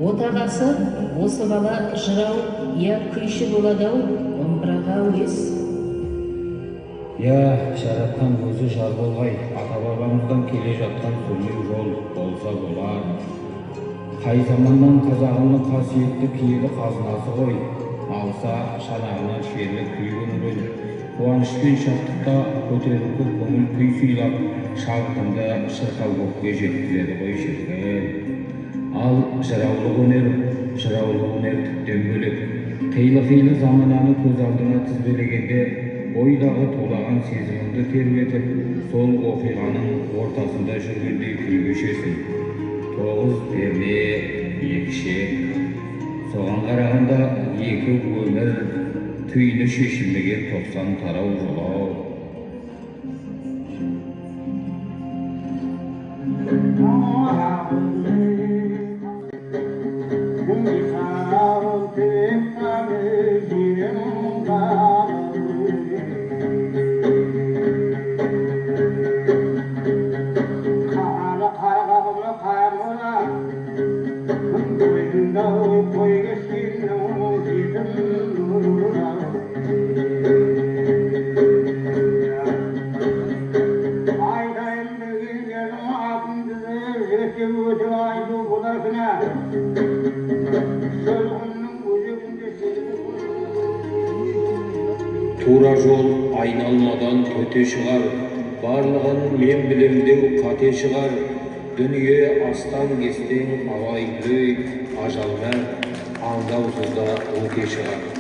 Отағасы осы бала жырау, я күйші болады-ау, домбыраға әуес. Я жаратқан өзі жар болғай, ата-бабамыздан келе жатқан сүрлеу жол болса болар. Қай заманнан қазағымның қасиетті киелі қазынасы ғой, алса шанағынан шерлі күй көңіл. Қуаныш пен шаттықта көтеріңкі көңіл күй сыйлап, шабытымды шырқау көкке жеткізеді ғой шіркін. Ал жыраулық өнер тіптен бөлек. Қилы-қилы замананы көз алдына тізбелегенде, бойдағы тулаған сезіміңді тербетіп, сол оқиғаның ортасында жүргендей күй кешесің. 9 перне, 2 шек. Соған қарағанда 2 өмір, түйіні шешілмеген 90 тарау жолау. Тура жол айналмадан төте шығар, барлығын мен білемдеу қате шығар. Дүние астан кестен алайынды, ажалдар аңдаусызда өте шығар.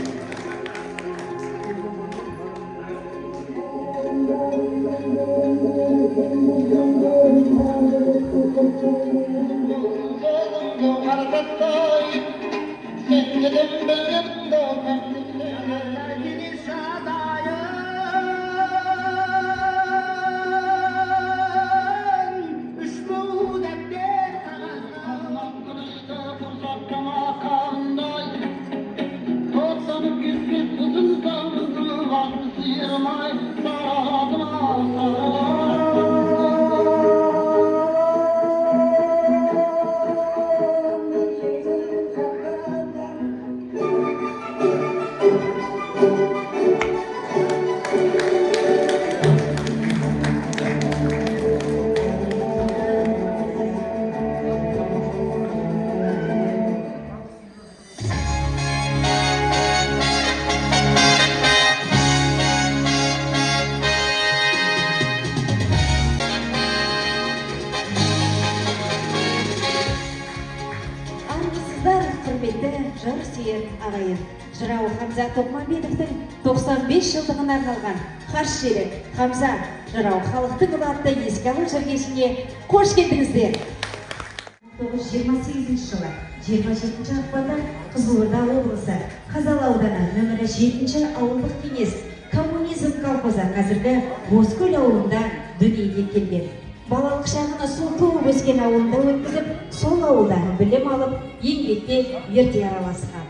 Жыр сүйер ағайын, жырау Хамза Тоқмамбетовтың 95 жылдығына арналған қаш шері Хамза жырау халықтың ұлы атты еске алу жәрмеңкесіне қош келдіңіздер. 1928 жылы 27 ақпанда Қызылорда облысы Қазалы ауданы нөмірі 7 ауылдық кеңес коммунизм колхозы қазіргі Бозкөл ауылында дүниеге келген. Балалық шағын сол туып өскен ауылында өткізіп, сол ауылда білім алып, еңбекте ерте араласқан.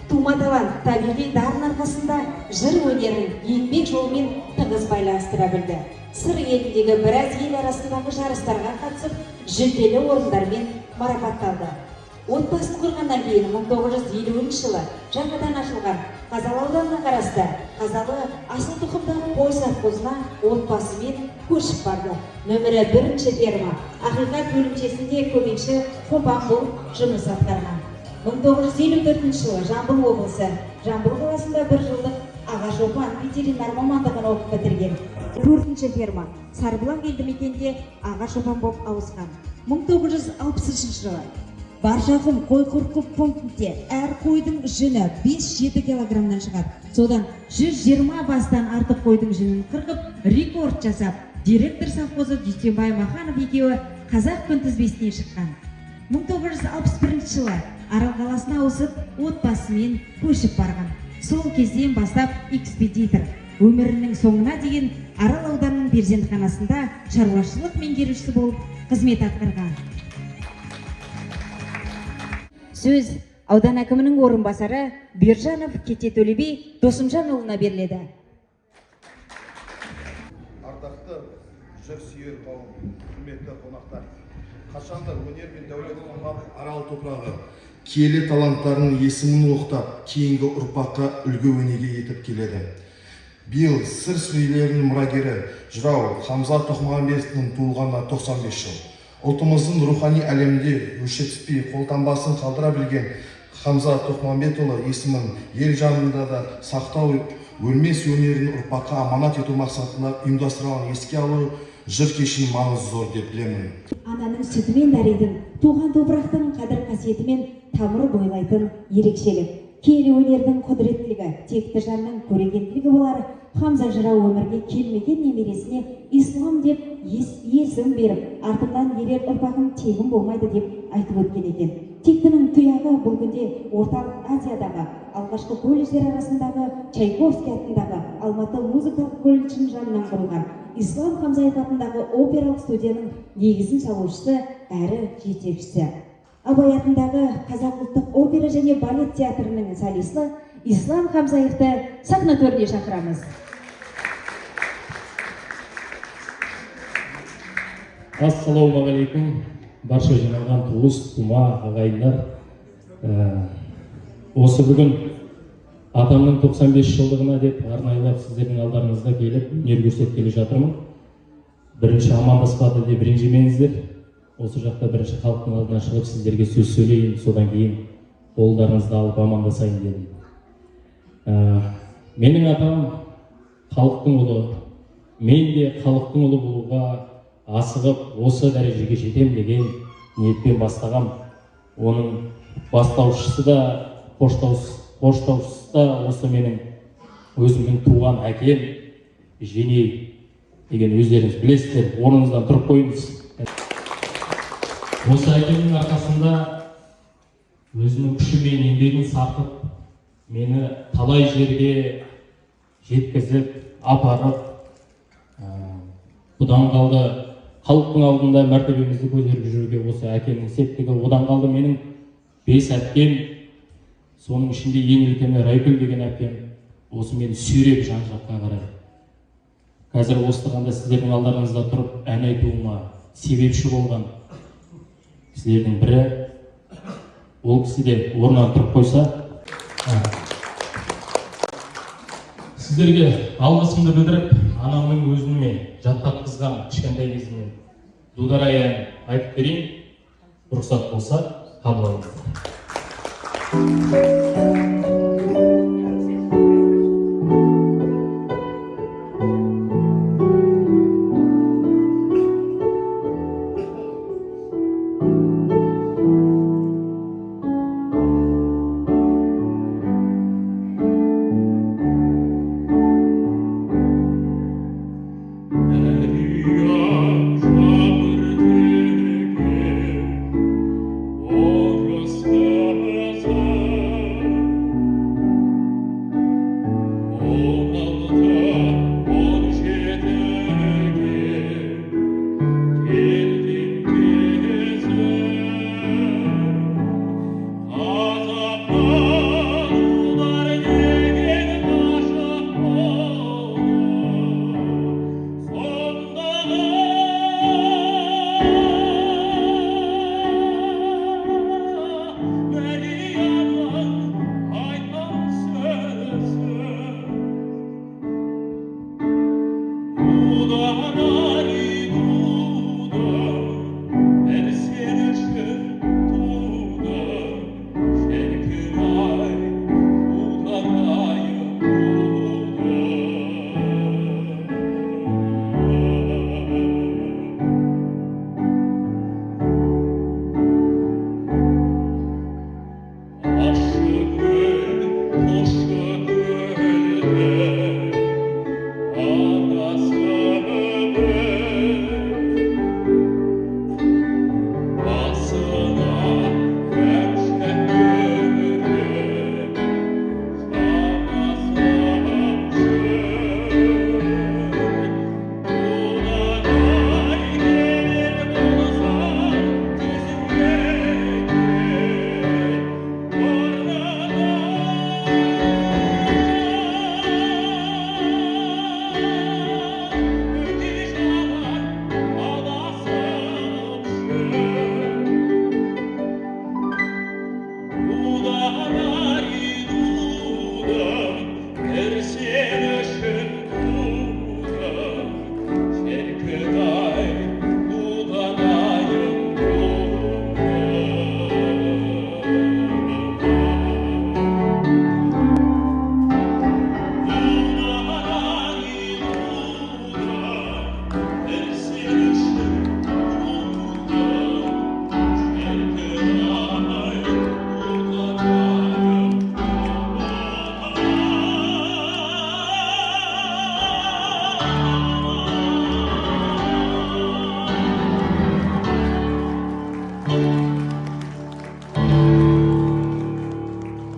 Тума талант табиғи дарын арқасында жыр өнерін еңбек жолымен тығыз байланыстыра білді. Сыр еліндегі біраз ел арасындағы жарыстарға қатысып, жүлделі орындармен марапатталды. Отбасын құрғаннан кейін 1950 жылы жаңадан ашылған Қазалы ауданына қарасты Қазалы асыл тұқымдағы қой совхозына отбасымен көшіп барды. Нөмірі 1 ферма Ақиқат бөлімшесінде көмекші қопан болып жұмыс атқарған. 1954 жылы Жамбыл облысы Жамбыл қаласында 1 жылдық аға шопан ветеринар мамандығын оқып бітірген. 4 ферма Сарбұлақ елді мекенде аға шопан болып ауысқан. 1960 жылы Баршақұм қой қырқу пунктінде әр қойдың жүні 5-7 килограммнан шығады. Содан 120 бастан артық қойдың жүнін қырқып, рекорд жасап, директор совхозы Дүйсенбай Маханов екеуі қазақ күнтізбесіне шыққан. 1961 жылы Арал қаласына ауысып, отбасымен көшіп барған. Сол кезден бастап экспедитор. Өмірінің соңына дейін Арал ауданының перзентханасында шаруашылық меңгерушісі болып қызмет атқарған. Сөз аудан әкімінің орынбасары Бержанов Кете Төлеби Досымжанұлына беріледі. Ардақты жырсүйер қауым, құрметті қонақтар, қашанда өнер мен дәулет қонған арал топырағы киелі таланттарының есімін оқтап, кейінгі ұрпаққа үлгі өнеге етіп келеді. Биыл сыр сөйлерінің мұрагері жырау Хамза Тоқмағамбетовтің туылғанына 95 жыл. Ұлтымыздың рухани әлемде өшетіспей қолтаңбасын қалдыра білген Хамза Тоқмағамбетұлы есімін ел жанында да сақтау, өлмес өнерін ұрпаққа аманат ету мақсатында ұйымдастырылған еске алу жыр кешінің маңызы зор деп білемін. Ананың сүтімен дәредің, туған топырақтың қадір қасиетімен тамыр бойлайтын ерекшелік. Киелі өнердің құдіреттілігі, текті жанның көрегенділігі болар. Хамза жырау өмірге келмеген немересіне ислам деп есім беріп, артынан ерер ұрпағын тегін болмайды деп айтып өткен екен. Тектінің тұяғы бұл күнде Орталық Азиядағы алғашқы колледждер арасындағы Чайковский атындағы Алматы музыкалық колледжінің жанынан құрылған Ислам Хамзаев атындағы опералық студияның негізін салушысы әрі жетекшісі. Абай атындағы Қазақ ұлттық опера және балет театрының солисті Ислам Хамзаевты сахна төріне шақырамыз. Ассалаумағалейкум, барша жиналған туыс, тума, ағайындар. Осы бүгін атамның 95 жылдығына деп арнайлап сіздердің алдарыңызда келіп, өнер көрсеткелі жатырмын. Бірінші амандаспады деп ренжімеңіздер. Осы жақта бірінші халықтың алдына шығып сіздерге сөз сөйлейін, содан кейін қолдарыңызды алып амандасайын дедім. Менің атам халықтың ұлы, мен де халықтың ұлы болуға асығып, осы дәрежеге жетем деген ниетпен бастағам. Оның бастаушысы да, қоштаушысы да осы менің өзімнің туған әкем, Женей деген өздеріңіз білесіздер. Орныңыздан тұрып қойыңыз. Осы әкемнің арқасында өзінің күші мен еңбегін сарқып, мені талай жерге жеткізіп, апарып, бұдан қалды халықтың алдында мәртебемізді көтеріп жүруге осы әкемнің септігі. Одан қалды менің 5 әпкем, соның ішінде ең үлкені Райкүл деген әпкем, осы мені сүйреп жан-жаққа қарай. Қазір осылығанда сіздердің алдарыңызда тұрып ән айтуыма себепші болған кісілердің бірі, ол кісі де орнынан тұрып қойса, сіздерге алғысымды білдіріп, анамның өзіме жаттатқызған кішкентай кезімнен Дударай әнін айтып берейін. Рұқсат болса, қабыл алыңыздар.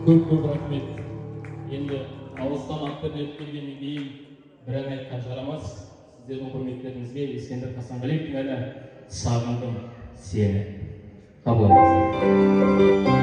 Көп рахмет. Енді алыстан ат беріліп келгеннен кейін бір ән айтқан жарамас. Сіздердің құрметтеріңізге Ескендір Хасанғалиевтің әні «Сағындым сені». Қабыл алыңыздар.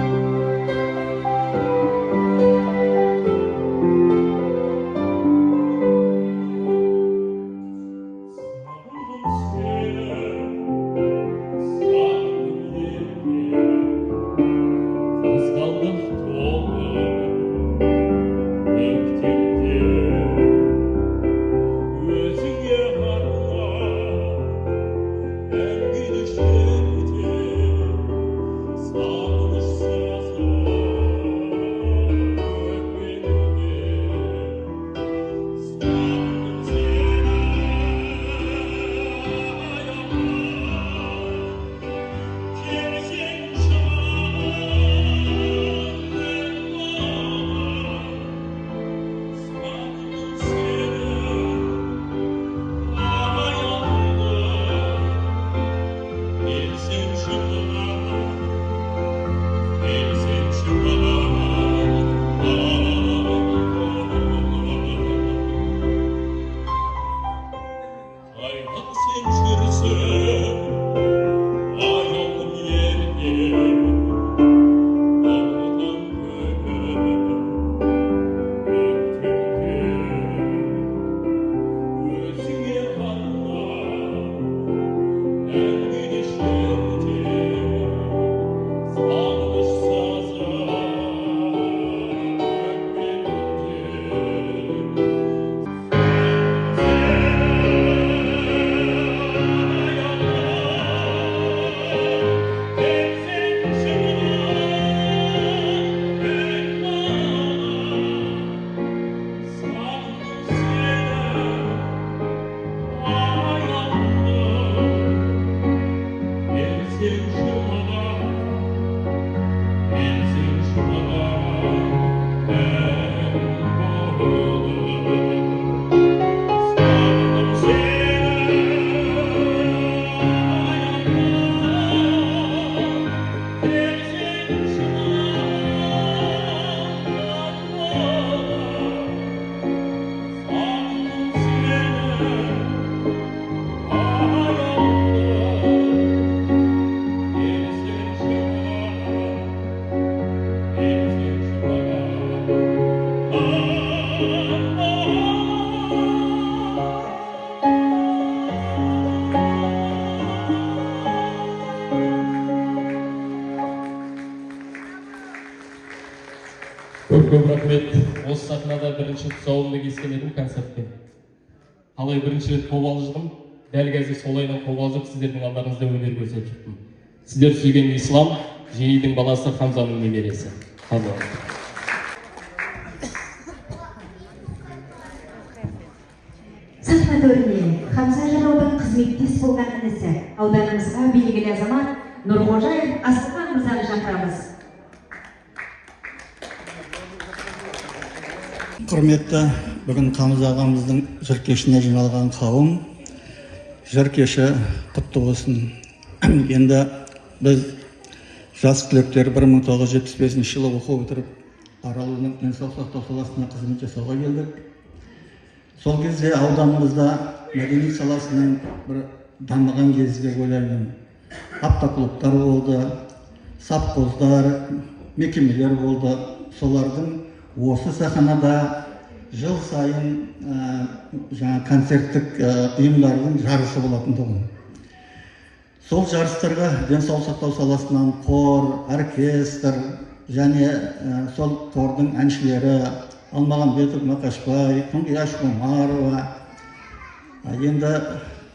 Көп рахмет. Осы сахнада бірінші тұсауымды кескен едім концертпен. Қалай бірінші рет қобалжыдым, дәл қазір солайдан қобалжып сіздердің алдарыңызда өнер көрсетіп жүрмін. Сіздер сүйген Ислам, Жейдің баласы Хамзаның немересі. Қабыл. Сахна төріне Хамза жыраудың қызметтес болған інісі, ауданымызға белгілі азамат Нұрғожаев Асылхан мырзаны шақырамыз. Құрметті, бүгін Хамза ағамыздың жыр кешіне жиналған қауым, жыр кеші құтты болсын. Енді біз жас түлектер 1975 жылы оқу бітіріп, Аралының денсаулық сақтау саласына қызмет жасауға келдік. Сол кезде ауданымызда мәдениет саласының бір дамыған кезі деп ойлаймын. Автоклубтар болды, совхоздар, мекемелер болды. Солардың осы сахнада жыл сайын концерттік ұйымдардың жарысы болатын тұғын. Сол жарыстарға денсаулық сақтау саласынан қор, оркестр және сол қордың әншілері Алмағамбетов Мақашбай, Күнгияш Омарова. Енді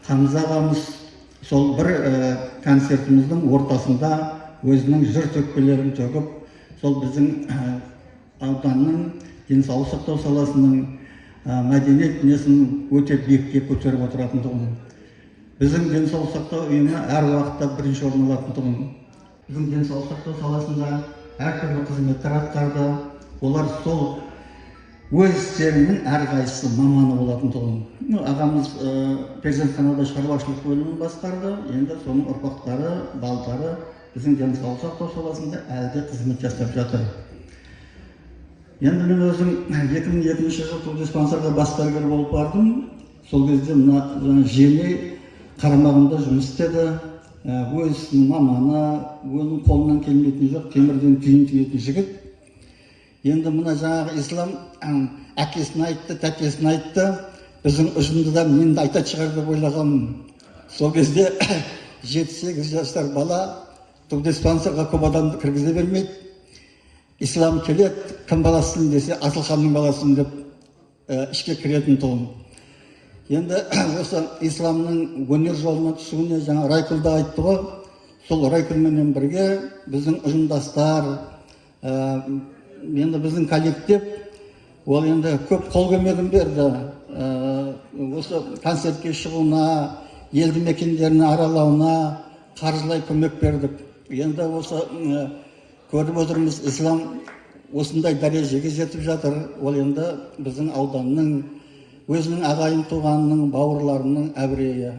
Хамза ағамыз сол бір концертіміздің ортасында өзінің жыр төкпелерін төгіп, сол біздің ауданның денсаулық сақтау саласының мәдениет несін өте биікке көтеріп отыратын тұғын. Біздің денсаулық сақтау ұйымы әр уақытта бірінші орын алатын тұғын. Біздің денсаулық сақтау саласында әртүрлі қызметтер атқарды. Олар сол өз істерінің әрқайсысы маманы болатын тұғын. Ағамыз перзентханада шаруашылық бөлімін басқарды. Енді соның ұрпақтары, балдары біздің денсаулық сақтау саласында әлде қызмет жасап жатыр. Енді мен өзім 2002 жылы бұл диспансерға бас дәрігер болып бардым. Сол кезде мына жеңе қарамағында жұмыс істеді. Өз маманы, өзінің қолынан келмейтін жоқ, темірден түйін түйетін жігіт. Енді мына жаңағы ислам әкесін айтты, тәтесін айтты. Біздің ұжымда мен де айтады шығар деп ойлағанмын. Сол кезде 7-8 жастар бала бұл диспансерға көп адамды кіргізе бермейді. Ислам келеді, кім баласың десе, Асылханның баласың деп ішке кіретін тұғын. Енді осы исламның өнер жолына түсуіне жаңа Райкүлді айтты ғой, сол Райкүлменен бірге біздің ұжымдастар, енді біздің коллектив, ол енді көп қол көмегін берді. Осы концертке шығуына, елді мекендерін аралауына қаржылай көмек бердік. Енді осы көріп отырмыз, ислам осындай дәрежеге жетіп жатыр. Ол енді біздің ауданның, өзінің ағайын туғанының, бауырларының әбірейі.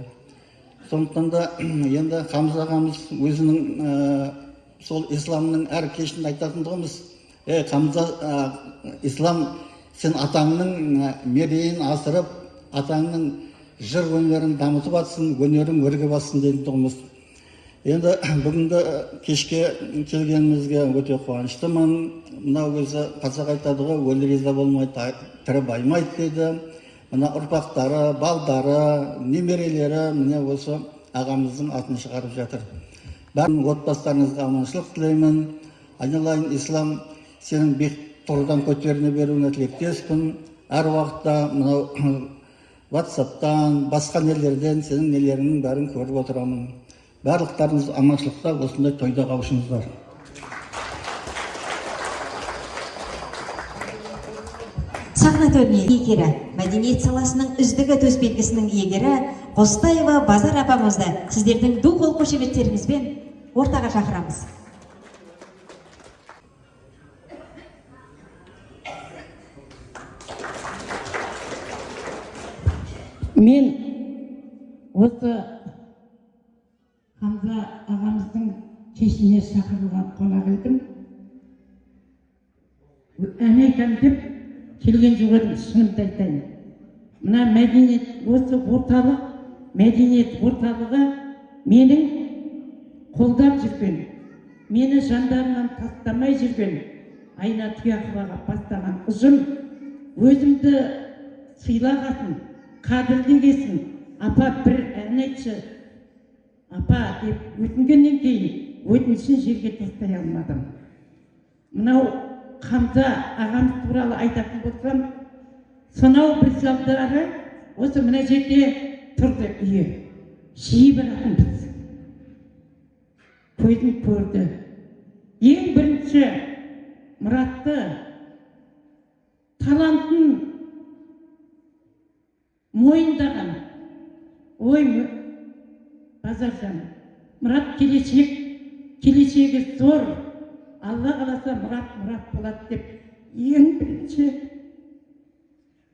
Сондықтан да енді Хамза ағамыз өзінің сол исламның әр кешін айтатындығымыз, Хамза, ислам, сен атаңның мерейін асырып, атаңның жыр өнерін дамытып атсын, өнерің өрге бассын дейтіндігіміз. Енді бүгінгі кешке келгенімізге өте қуаныштымын. Мына өзі қазақ айтады ғой, өлі риза болмайды, тірі баймайды дейді. Мына ұрпақтары, балдары, немерелері міне осы ағамыздың атын шығарып жатыр. Бәрін отбастарыңызға аманшылық тілеймін. Айналайын ислам, сенің биік тұрдан көтеріне беруіне тілектеспін. Әр уақытта мынау WhatsApp-тан, басқа нелерден сенің нелеріңнің бәрін көріп отырамын. Барлықтарыңыз аманшылықта осындай тойда қауышыңыздар. Сахна төріне иегері, мәдениет саласының үздігі төсбелгісінің иегері Қостаева Базар апамызды сіздердің ду қол қошеметтеріңізбен ортаға шақырамыз. Мен осы Хамза ағамыздың кешіне шақырылған қонақ едім. Ән айтам деп келген жоқ едім, шынымды айтайын. Мына мәдениет, осы орталық, мәдениет орталығы менің қолдап жүрген, мені жандарынан тастамай жүрген, Айна Тұяқоваға бастаған ұжым өзімді сыйлағасын, қадірлегесін. Апа бір ән айтшы, апа деп өтінгеннен кейін өтінішін жерге тастай алмадым. Мынау Хамза ағамыз туралы айтатын болсам, сонау бір салдары осы мына жерде тұрды үйі. Жиі баратынбыз. Көзін көрді. Ең бірінші Мұратты, талантын мойындаған. Ой, Базаржан, Мұрат келешегі зор. Алла қаласа Мұрат болады деп ең бірінші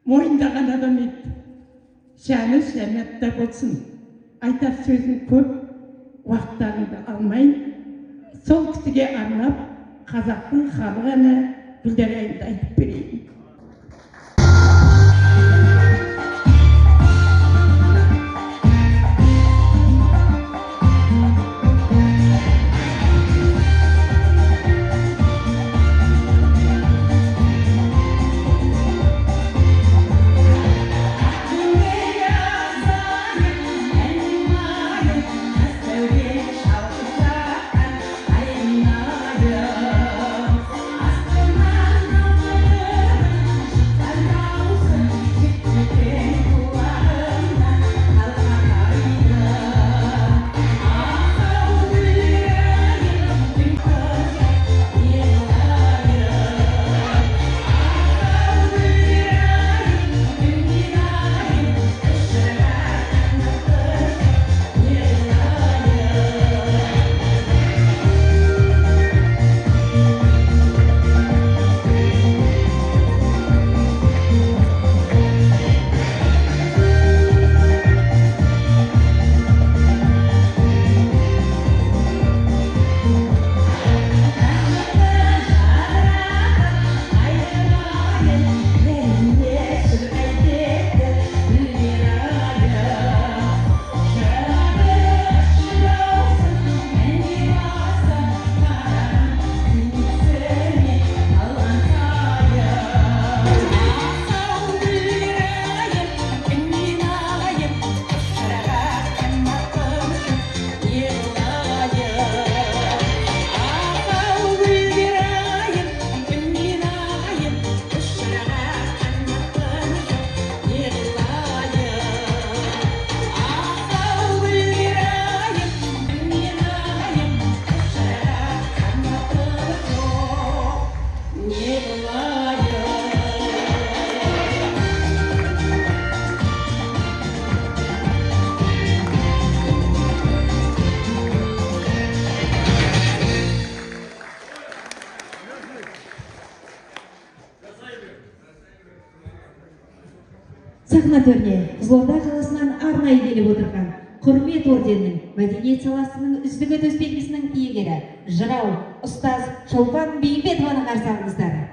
мойындаған адам еді. Жаны жәннатта болсын. Айтар сөзін көп, уақыттарыңды алмайын. Сол кісіге арнап қазақтың халық әні Гүлдәрайымды айтып берейін. Астана қызметтеріне Қызылорда қаласынан арнайы келіп отырған құрмет орденінің мәдениет саласының үздігі төсбелгісінің иегері жырау ұстаз Шолпан Бейімбетованы қарсы алыңыздар.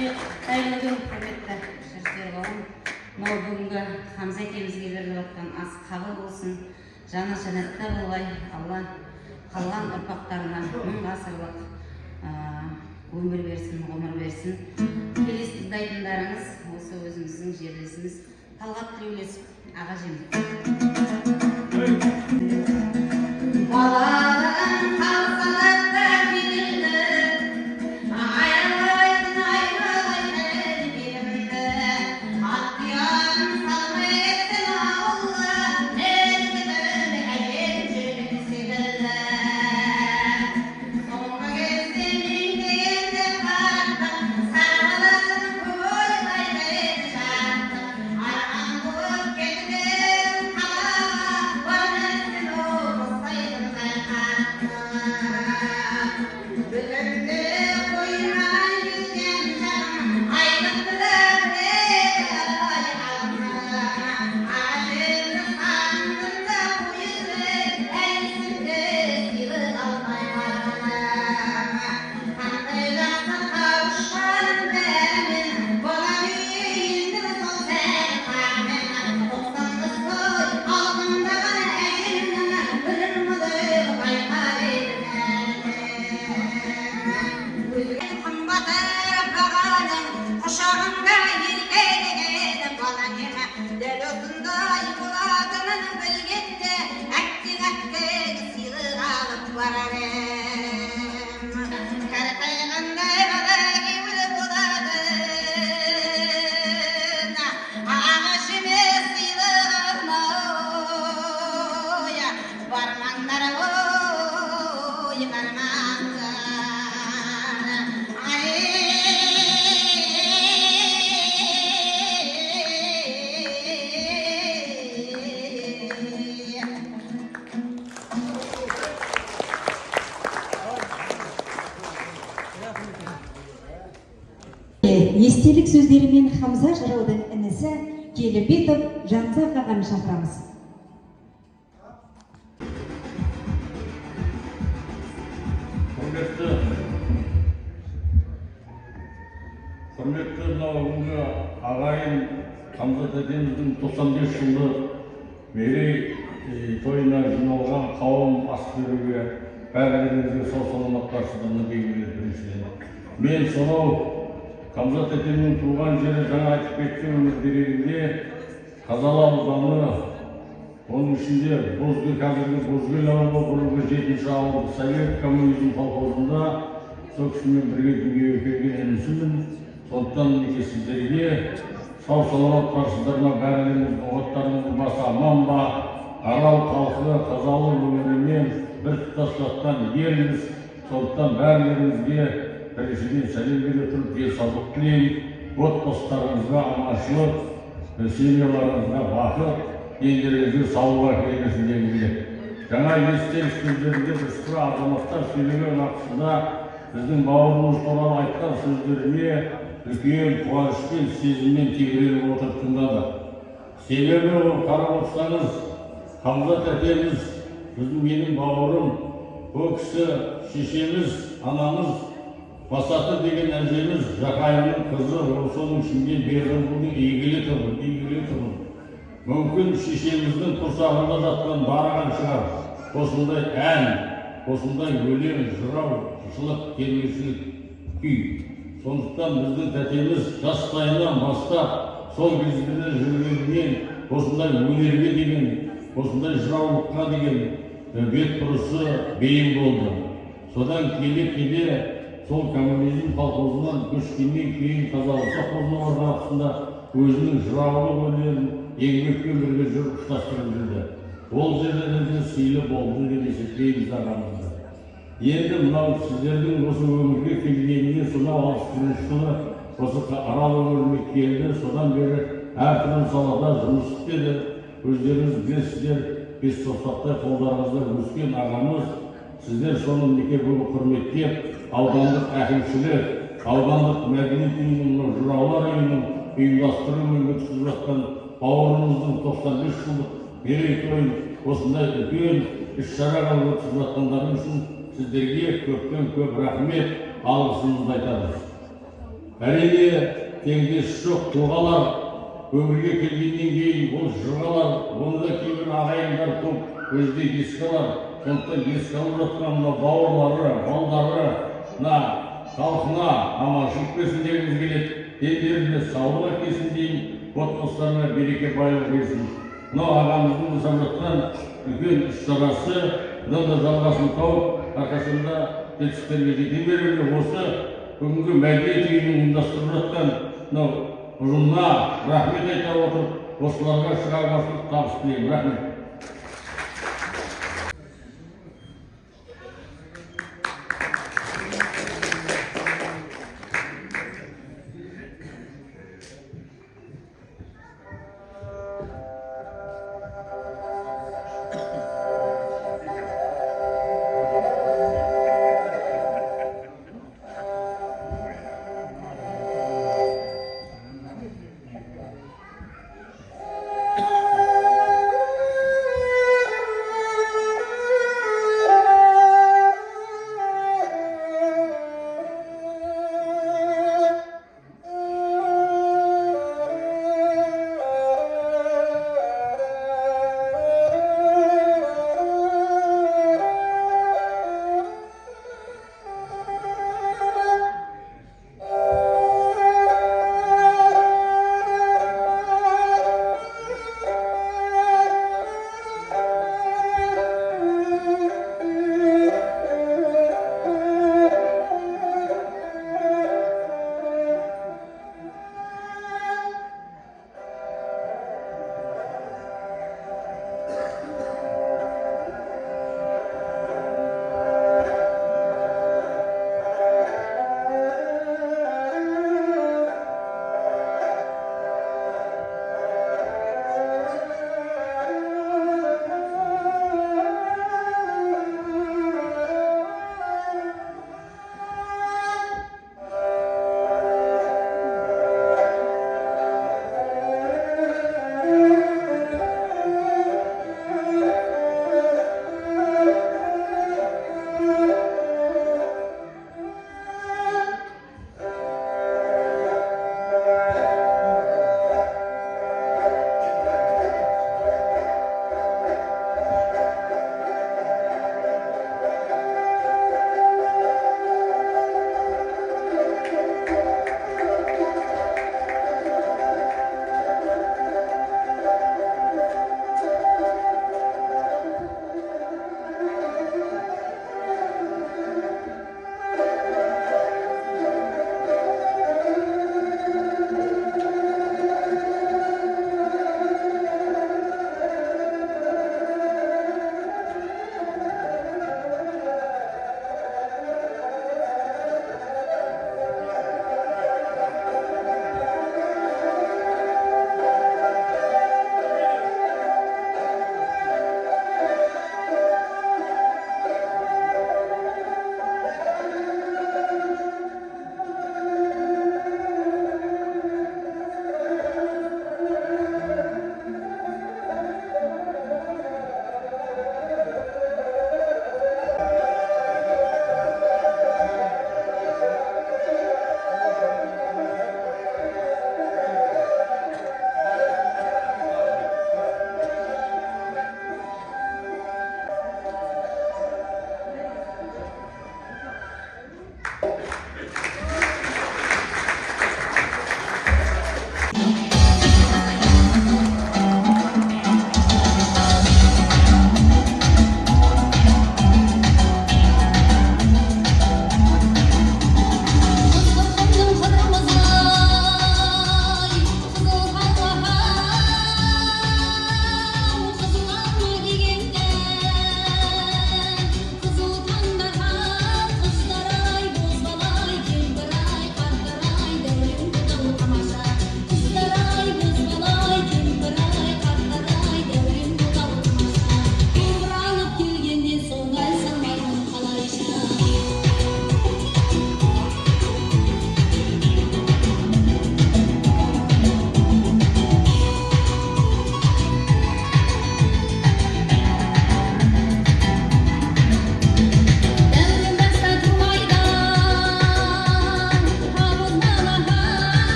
рахмет. Қайырлы күн, құрметті жастар қауым. Мынау бүгінгі Хамза әкемізге беріліп жатқан ас қабыл болсын. Жаны жәннатта болғай. Алла қалған ұрпақтарына мың ғасырлық өмір берсін, ғұмыр берсін. Келесі тыңдайтындарыңыз осы өзіміздің жерлесіміз Талғат Тілеулесов ағажем. Естелік сөздерімен Хамза жыраудың інісі Келімбетов Жанзақ ағаны шақырамыз. Құрметті бүгінгі ағайын Хамза тәтеміздің 95 жылды мерей тойына жиналған қауым ас беруге бәріңізге сау саламат қарсылығына белгілер біріншіден. Мен сонау Хамза тәтемнің туған жері жаңа айтып кеткен өңірдерінде Қазалы ауданы, оның ішінде қазіргі Бозгөл ауылы бұрынғы 7-ші ауылы Совет коммунизм колхозында сол кісімен бірге дүниеге келген інісімін. Сондықтан неке сіздерге сау саламат қарсыларына бәріңіздің оғаттарыңыздың басы аман ба, Арал халқы Қазалы өңірімен бір тұтастықтан елміз. Сондықтан бәріңізге біріншіден сәлем бере тұрып денсаулық тілеймін. Отбасыларыңызға аманшылық, семьяларыңызға бақыт, елдеріңізге саулық әкелсін дегенде. Жаңа естелік сөздерінде бір азаматтар сөйлеген уақытында біздің бауырымыз туралы айтқан сөздеріне үлкен қуанышпен, сезіммен тербеліп отырып тыңдадық. Себебі қарап отырсаңыз, Хамза тәтеміз менің бауырым, бұл кісі шешеміз, анамыз, Масаты деген әжеміз, Жақайымның қызы, соның ішінде Бердіңбұлдың игілі тұрмын. Мүмкін шешеміздің құрсағында жатқан бараған шығар. Осындай ән, осындай өлең, жырау, жыршылық, термешілік күй. Сондықтан біздің тәтеміз жастайынан бастап, сол кездері жүргенінен осындай өнерге деген, осындай жыраулыққа деген бет бұрысы бейім болды. Содан келе сол коммунизм колхозынан көшкеннен кейін Қазалы совхозының орнатысында өзінің жыраулық өнерін еңбекпен бірге жүріп ұштастырып жүрді. Ол жерден де сыйлы болды деп есептейміз ағамызды. Енді мынау сіздердің осы өмірге келгеніне сонау 61 жылы осы Арал өңіріне келді. Содан бері әртүрлі салада жұмыс істеді. Өздеріңіз білесіздер, бес саусақтай қолдарыңызда өскен ағамыз. Сіздер соны неке болып құрметтеп, аудандық әкімшілік, аудандық мәдениет үйінің, жыраулар үйінің ұйымдастыруымен өткізіп жатқан бауырымыздың 95 жылдық мерейтойын осындай үлкен іс-шараға өткізіп жатқандарың үшін сіздерге көптен көп рахмет, алғысымызды айтамыз. әрине теңдесі жоқ тұлғалар өмірге келгеннен кейін ол жырғалар, оны да кейбір ағайындар көп өзде еске алар. Сондықтан еске алып жатқан мына бауырлары, балдары, мына халқына аманшылық берсін дегіміз келеді. Елдеріне саулық әкелсін дейін, отбасыларына береке байлық берсін. Мынау ағамыздың жасап жатқан үлкен іс-шарасы мынау да жалғасын тауып, әрқашанда жетістіктерге жете беруге осы бүгінгі мәдениет үйінің ұйымдастырып жатқан мынау ұжымына рахмет айта отырып, осыларға шығармашылық табыс тілеймін. Рахмет.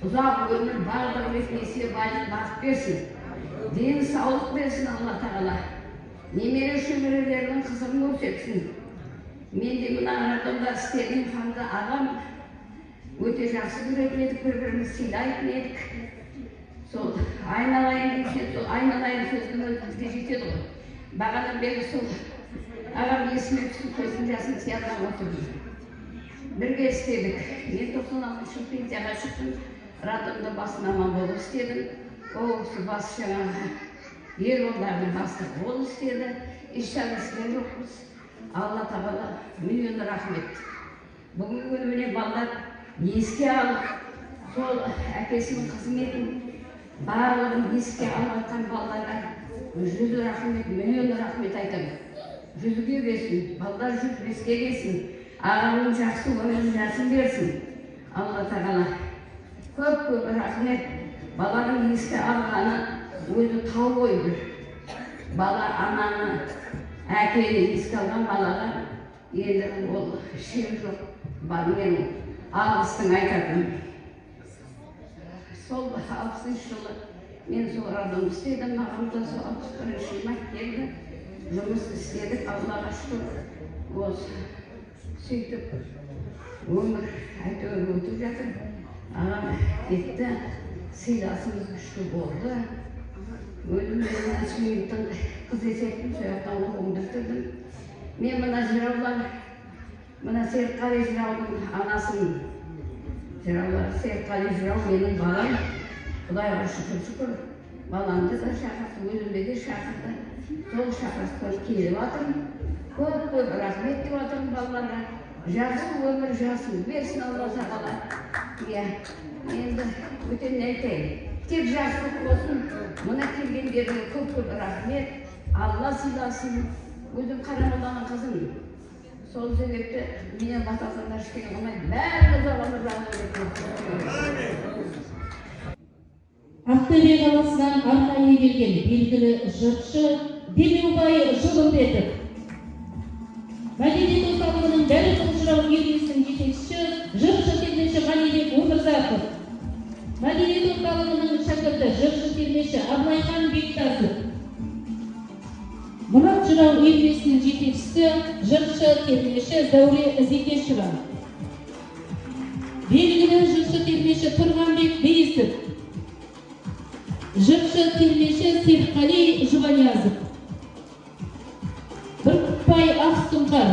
ұзақ өмір барлық несие бақыт берсін, дені саулық берсін Алла тағала. Немере шөберелерінің қызығын көрсетсін. Мен де мына арадомда істеген қанды ағам өте жақсы көретін едік, бір-біріміз сыйлайтын едік. Сол айналайын десе, сол айналайын сөздің өзі бізге жетеді ғой. Бағанадан бері сол ағам есіме түсіп көздің жасын сияқтап отырды. Бірге істедік. Мен 96 пенсияға шықтым, радиомда бас маман болып істедім. Ол кісі бас жаңағы еролдардың бастығы болып істеді. Ешқашан істеген жоқпыз. Алла тағала миллион рахмет. Бүгінгі күні міне балалар еске алып, сол әкесінің қызметін барлығын еске алып балаларға 100 рахмет, миллион рахмет айтамын. 100-ге берсін, балалар 105-ге келсін, ағамның жақсы өмірін жасын берсін. Алла тағала көп рахмет. Баланың еске алғаны өзі тау бойы. Бала ананы, әкені еске алған балаға енді ол шек жоқ. Мен алғыстың айтатын. Сол 60 жылы мен сол радиомда істедім, ағамда сол 61 жылыма келді. Жұмыс істедік, Аллаға шүкір. Осы сөйтіп өмір әйтеуір өтіп жатыр. Ағам кетті, сыйласымыз күшті болды. Өзім шымкенттің қыз есеттім, сояқтан оқуымды бітірдім. Мен мына жыраулар, мына Серікқали жыраудың анасын. Жыраулар Серікқали жырау менің балам. Құдайға шүкір, баламды да шақырды, өзімді де шақырды. Сол шақырыстан келіп жатырмын. Көп рахмет деп жатырмын балаларға. Жақсы өмір жасын берсін Алла тағала. Енді өтен айтайын. Тек жақсылық болсын, мұна келгендерге көп рахмет. Алла сыйласын. Өзім Қарамолданың қызымын. Сол себепті менен батасандар ештеңе қылмайды. Бәріміз Алланы разы Ақтөбе қаласынан арнайы келген белгілі жыршы Демеубай Жылымбетов. Мәдениет орталығының дәріс жырау үйірмесінің жетекшісі, жыршы термеші Ғалибек Өмірзақов. Мәдениет орталығының шәкірті, жыршы термеші Абылайхан Бектасов. Мұрат жырау үйірмесінің жетекшісі, жыршы термеші Зәуре Зекешева. Белгілі жыршы термеші Тұрғанбек Бейісов. Жыршы термеші Серікқали Жұбаниязов. Бүркітбай Ақсұңқар,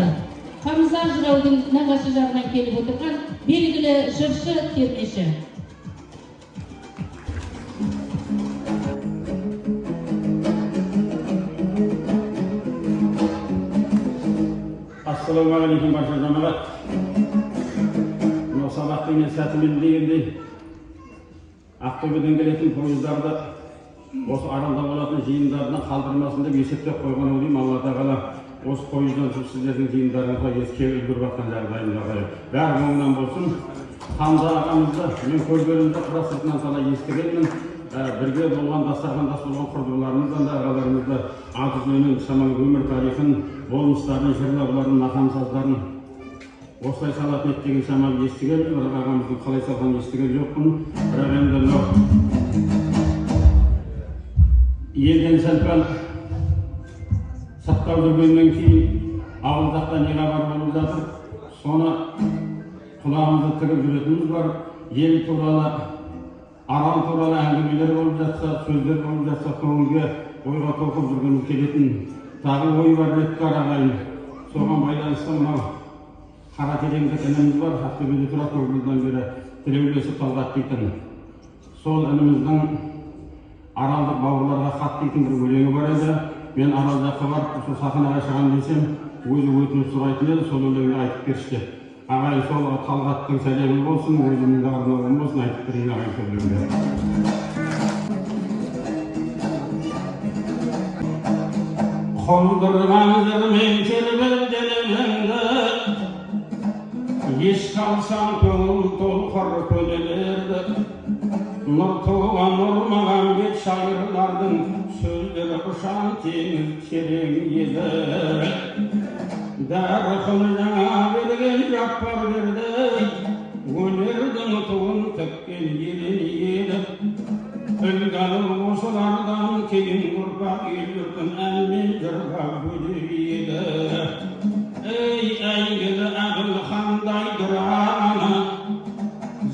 Қамза жыраудың нағашы жағынан келіп отырған белгілі жыршы термеші. Ассалаумағалейкум барша жамағат. Мынау сабақтың мен сәтімен дегендей Ақтөбеден келетін пойыздарды осы аралда болатын жиындарына қалдырмасын деп есептеп қойған ойым. Алла тағала осы пойыздан шығып сіздердің жиындарыңызға еске үлгеріп жатқан жағдайын жағдайы. Бәрі оңынан болсын. Қамза ағамызды мен көргенімді қыра сыртынан сала естігенмін. Бірге болған дастархандас болған құрбыларымыздан да ағаларымызды аты-жөнін, шамалы өмір тарихын, болмыстарын, жырлауларын, нақам саздарын осылай салатын еді деген шамалы естігенмін. Бірақ ағамыздың қалай салғанын естіген жоқпын. Бірақ енді мынау елден сәл-пәл сақтау жүргеннен кейін ауылдақта не хабар болып жатыр, соны құлағымызды тігіп жүретініміз бар. Ел туралы, арал туралы әңгімелер болып жатса, сөздер болып жатса, көңілге ойға тоқып жүрген келетін тағы ой бар еді ағайын. Соған байланысты мынау қара тереңдік ініміз бар, Ақтөбеде тұрады, көп жылдан бері Тілеулесіп Талғат дейтін. Сол ініміздің аралдық бауырларға хат дейтін бір өлеңі бар еді. Мен арал жаққа барып, сол сахнаға шығам десем, өзі өтініп сұрайтын еді, сол өлеңді айтып берші. Ағайын, сол Талғаттың сәлемі болсын, өзімнің арнауым болсын, айтып берейін ағайын сөйлемді. Қолдырған жырмен тербелгеніңді, еш қалсаң көңіл толқыр көнелерді. Нұр туған Нұрмағамбет шайырлардың сөздері ұшан теңіз терең еді. Дарқын жаңа берген жаппар берді, өнердің туын тіккен елін ілгалы осылардан кейін ұрпақ елдің әнмен жырға бөлейді. Ей әйгілі Әбілхандай дұрағаны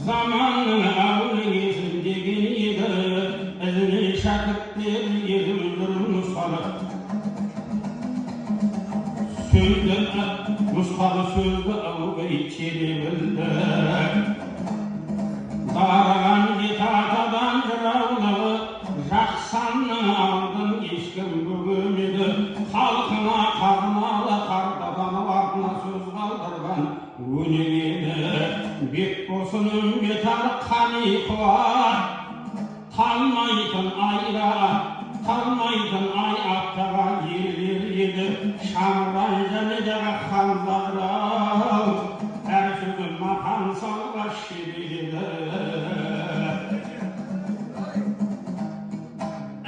заманның әулиесін деген еді, ізіне шәкірттер елін нұсқалы сөзді ылғи тере білді. Дарыған бет атадан жыраулығы жақсанның алдын ешкім бөгемеді. Халқына қарналы қартадан артына сөз қалдырған өнегені. Бек болсын үмбетар қани қуар, талмайтын айра, талмайтын ай аптаға ерлер еді. Шамран және дағы ханзағырау, әр сөзін мақан салға шебеді.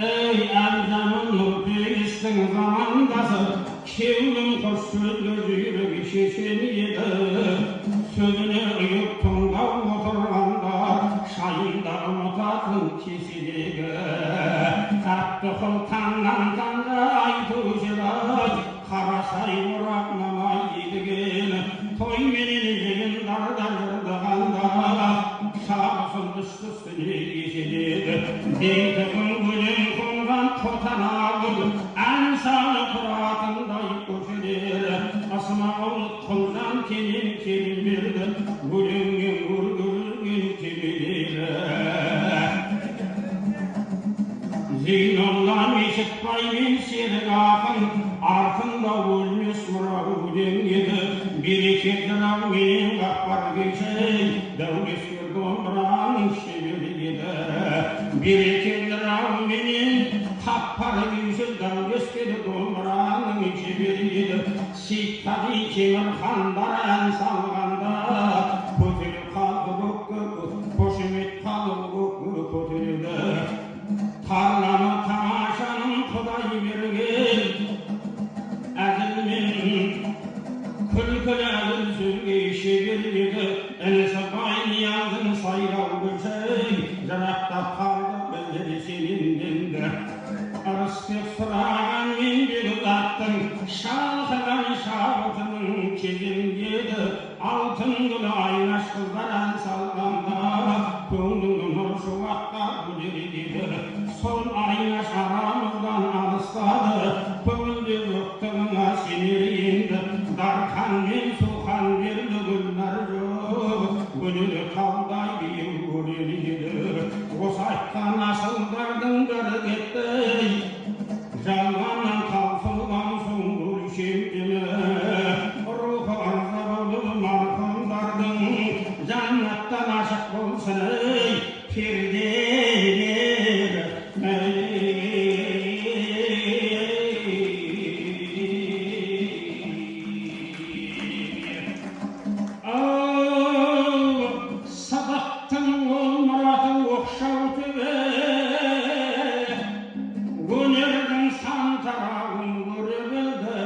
Ей әбдамын нұрпейістің замандасы, кеудің қос сөзді жүйрігі шешен еді. Сөзіне ұйып тыңдау отырғанда, шайында ұмытатын кеседегі. Тәтті қыл таңнан таңға айтушы ай, қарасай орақ намай едігені. Той менен жеген дарда жырдығанда, шабысын үсті-үстіне кешедегі. Дейді күн қонған қотан ауыл, ән саны тұратындай көшелері. Асмағыл құлжан кенен келін берді, өлеңген көргілген кемелері. Зейнолла Мешітбай мен серік ақын, артында өлмес мұра өлең еді. Берекет жырау менен қақпар кешей, дәулескер домбыраның шебері еді. Берекет жырау менен қақпар кешей, дәулескер домбыраның шебері еді. Сейтқали темір хандар ән салғанда, көтеріп қалды көкке, қошемет қалды көкке көтереді. Тарланы тамашаның құдай берген, әзілмен күлкілі әзіл сөзге шебер еді. Інісі Байниязың сайрау көшей, жырақтап қалды білдері сененденді. Ырысбек сұраған мен бекзаттың, шалқыған шабытының кезең еді. Алтын гүлі айнаш қыздар ән салғанда, көңіліңді нұр шуаққа бөлер еді. Сол айнаш арамыздан алыстады, көңілде жоқтығыңа сенер енді. Дархан мен сухан берді гүлдар жоқ, өнері қалдай биыл көрер еді. Осы айтқан асылдардың бірі кетті, жалғаннан таусылған соң өлшемдемі. Рухы ырза болып марқұмдардың, жаннаттан ашық болсын ей перделер. Садақтың ол мұраты оқшау төбе, өнердің сан тарағын көре білді.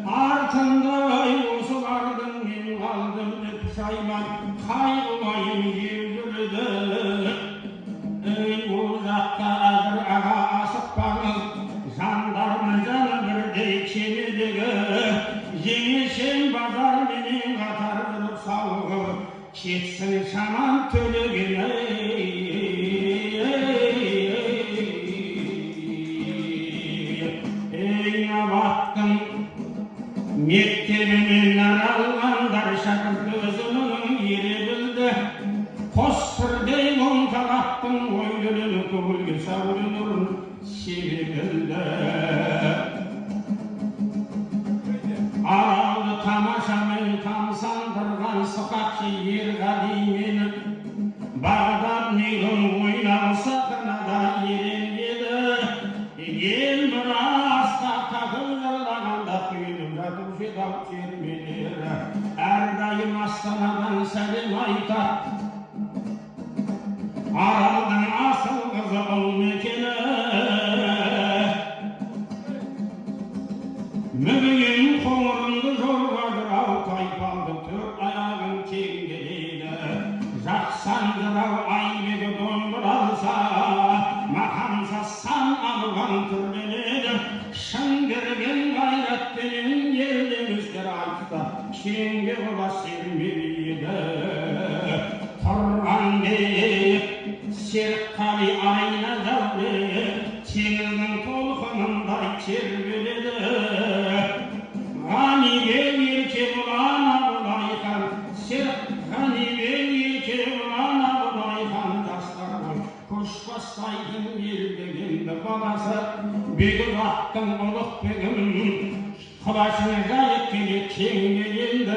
Артындай осылардың мен қалдым деп шайман, қайғылайым ел жүрді. Ей ол жаққа әзір аға асықпаңыз, жандармы жаны бірдей кемедегі. Жеңешен базар менен қатар тұрып сауығы, кетсін шаман төлеген. Ей абаттың мектебінен аралғандар шәкірт өзінің ере білді. Қос бірдей мұң талаптың ойдырын көңілге сәуле нұрын себе білді. Аралды тамашамен тамсандырған сықақшы ерғали мені, Бағдат неғын ойнау сақынада ерен еді. Ел мұрасқа қатыл жырлағанда құйылып жатушы дау термелері. Әрдайым Астанадан сәлем айтат, аралдың асыл қызы ұл мекені. Мүгейін қоңырынды жорға жырау, тайпалды төр аяғын кеңгелейді. Жақсан жырау кеңге құлаш сермейді тұрған деп серқали айна жалды теңіздің толқынындай тербеледі ғанибек ерке бұлана бұлайхан ғанибек ерке бұлана бұлайхан жастардың көш бастайтын елдегенді баласы бегі аттың ұлық бегім құлашын жайып келе кеңге енді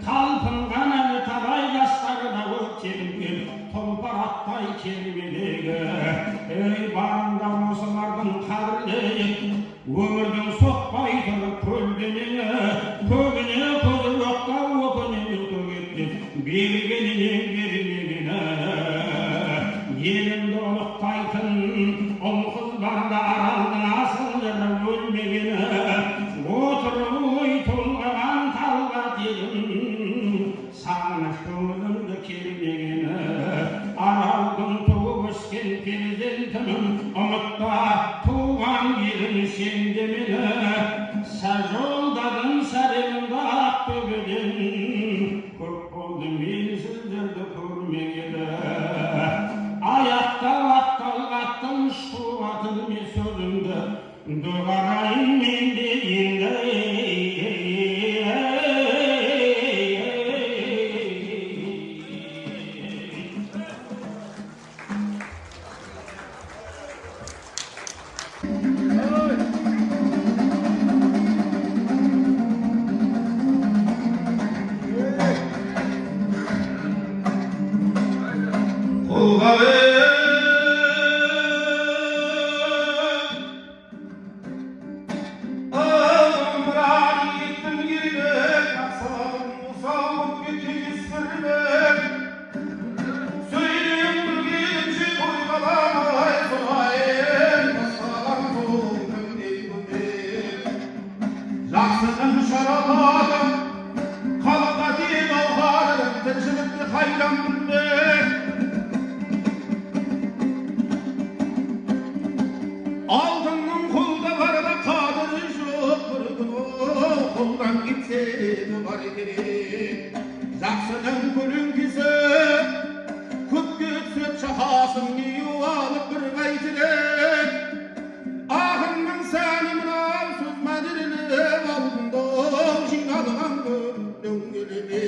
талпынған әлі талай жастары да өтелген тұлпар аттай кербедегі ей барында осылардың қадірлі өмірдің соқпай тұрып көлденеңі көгіне көзі жоққа өкінемін көгетте бергенінен бермегені елімді ұлықтайтын ұл қыздарда аралдың асыл жыры өлмегені отырып ой толғаған талғат елім сағыныш көңілімді кермегені аралдың туып өскен перзентімін ұмытпа туған елім сен де мені жолдадың сәлемімді ақтөбеден көп болды мен сіздерді көрмегелі аяқтап талғаттың шуатын мен сөзімді доғарайын мен де енді Altının kolda var da kadını çok koldan gitse dolar ederi Zaksının gülünkisi Küp gütsüp şahasın yuvalık bir gaytile Ahımın senin al sütmedirini Valdığım jinalıgan gördüm gülümü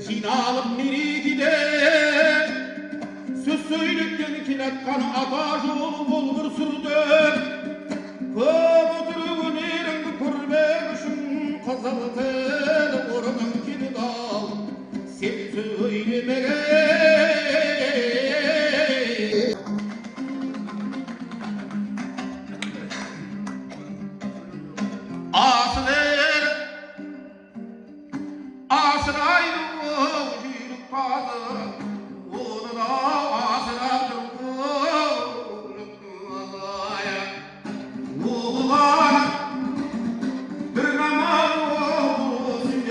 Jinalıp niri gider Söz söylükten kiletkan ata yolu bulgur sürdüm Köp oturuğun yerinde kurbemişim Kazaltın orman kini dal Sen söylemege Asır Asıraydı o jürük kadı Oğluna asıradım Oğlan bir namaz olsun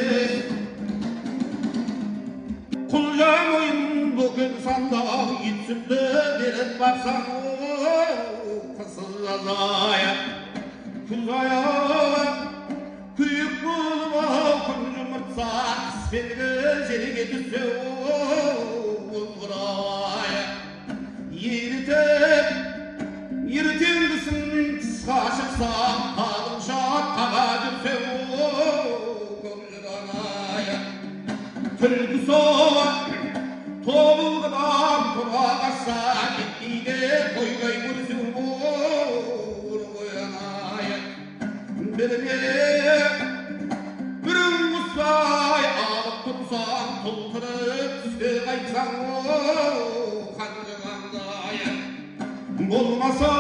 Kulcam oyun bugün sandığa gitsin de Verip baksan kısıl azaya Kuzaya Kıyık bulma kuncu mırtsa Kısmetini jeri getirse Bulguraya Yürütündüsün kısqa çıksa Kadın şat kağacı sevu Gülcanaya Tülgü soğuk Tobulgıdan tuğa kaçsa Gittiyde koygay bursu Vurgoyanaya Birün musay alıp tursan Tulkırıp üstü kaytsan Kancıgandaya Bulmasa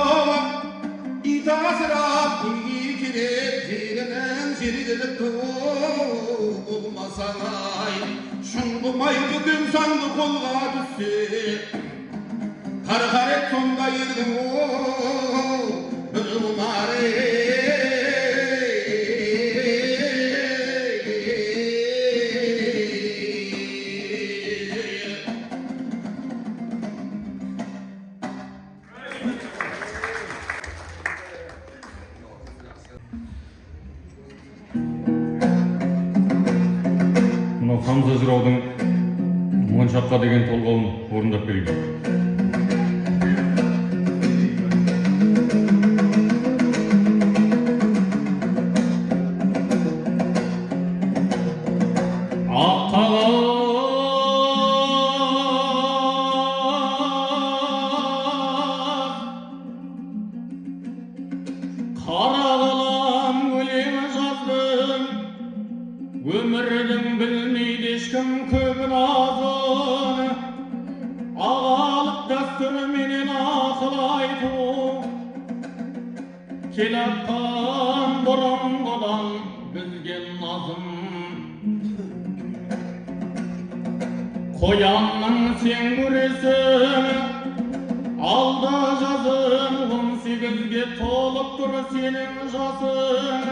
İtasırap ilgi kirip Jirinin jirilip Bulmasa Şun bulmay bugün sandı kolga düşsü Karkaret sonda yırdım Bulmare сұраудың моншаққа деген толғауын орындап берейін. Қарағалам өлең жаздым, өмірдің білмейді ешкім көбін азын. Ағалық дәстүрменен ақыл айту, келатқан бұрынғыдан бізге назым. Қоянның сен көресің, алда жазым, 18-ге толып тұр сенің жасың.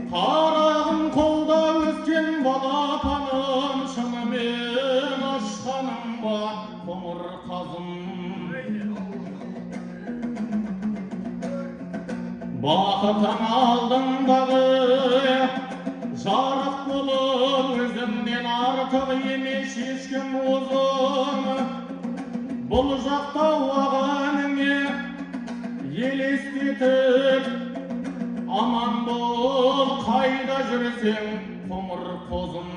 Қарағым қолда өскен балапаным, шынымен ашқаным ба қоңыр қазым. Бақытың алдыңдағы жарық болып, өзімнен артық емес ешкім озын. Бұл жақта уағаныңе елестетіп, аман бол қайда жүрсең қоңыр қозым.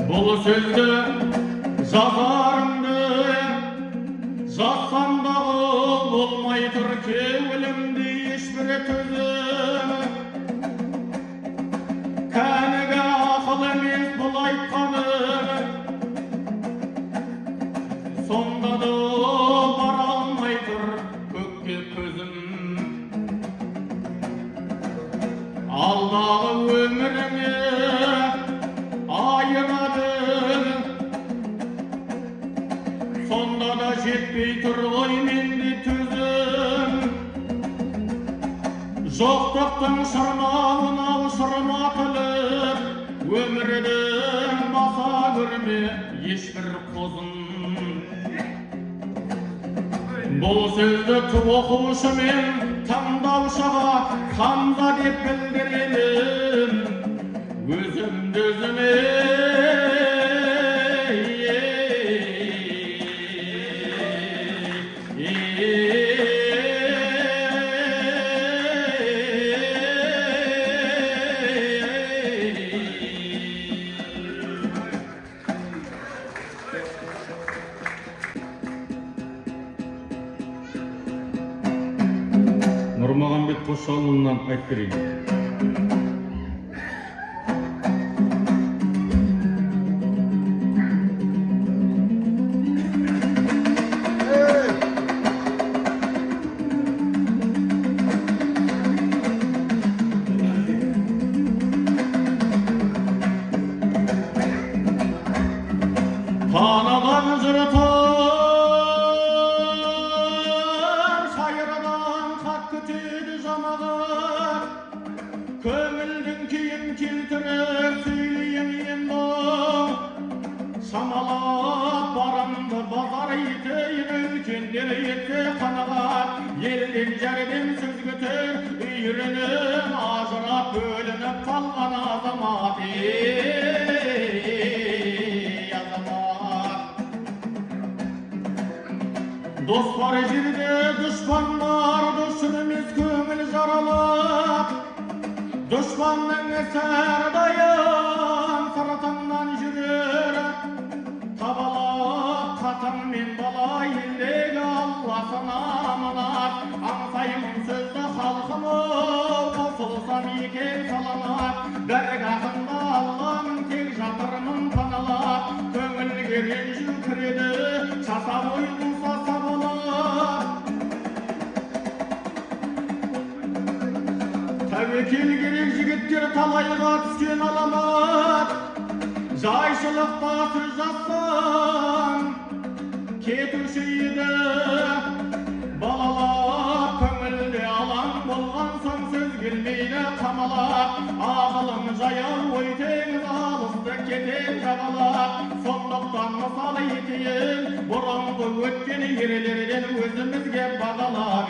Бұл сөзді жазарымды жазсам дағы болмай тұр кеуілімде ешбір төзім. Кәнігі ақыл емес бұл айтқаным, сонда да бара алмай тұр көкке көзім. Алдағы өміріңе айырадың, сонда да жетпей тұр ғой менде төзім. Жоқтықтың шырмауына шырматылып, өмірдің баса көрме ешбір қозын. Бұл сөзді оқушы мен тыңдаушыға Хамза деп білдіремін, өзімді өзіме. Нұрмағамбет Қосшалұлынан айтып берейін. Танадан жыртар, шайырдан хат күтеді жамағыр. Көңілдің күйін келтіріп сөйлейін енді, шамалап барымды базар етейін, үлкендер етті қанағат. Елден жәрдем сөз күтір, үйірініп ажырап бөлініп қалған азамат. Дос бар жерде дұшпан бар, дүшіріміз көңіл жаралап. Дұшпанның сәрдайын сыртыңнан жүрер, табалап қатынмен бала елдегі Алласына аманат. Аңсаймын сөзді халқымы, қосылсам екен саланат. Дәргахында Алланың тек жатырмын паналап, көңілге ренжу кіреді, шаса ойын саса болар. Тәуекел керек жігіттер талайға түскен аламат, жайшылықта сөз жазсаң кетуші еді. Балалап көңілде алаң болған соң сөз келмейді қамалап. Ағылым жаяу ой теңіз алысты кетен жағалап. Сондықтан мысал етейін бұрынғы өткен ерлерден өзімізге бағалап.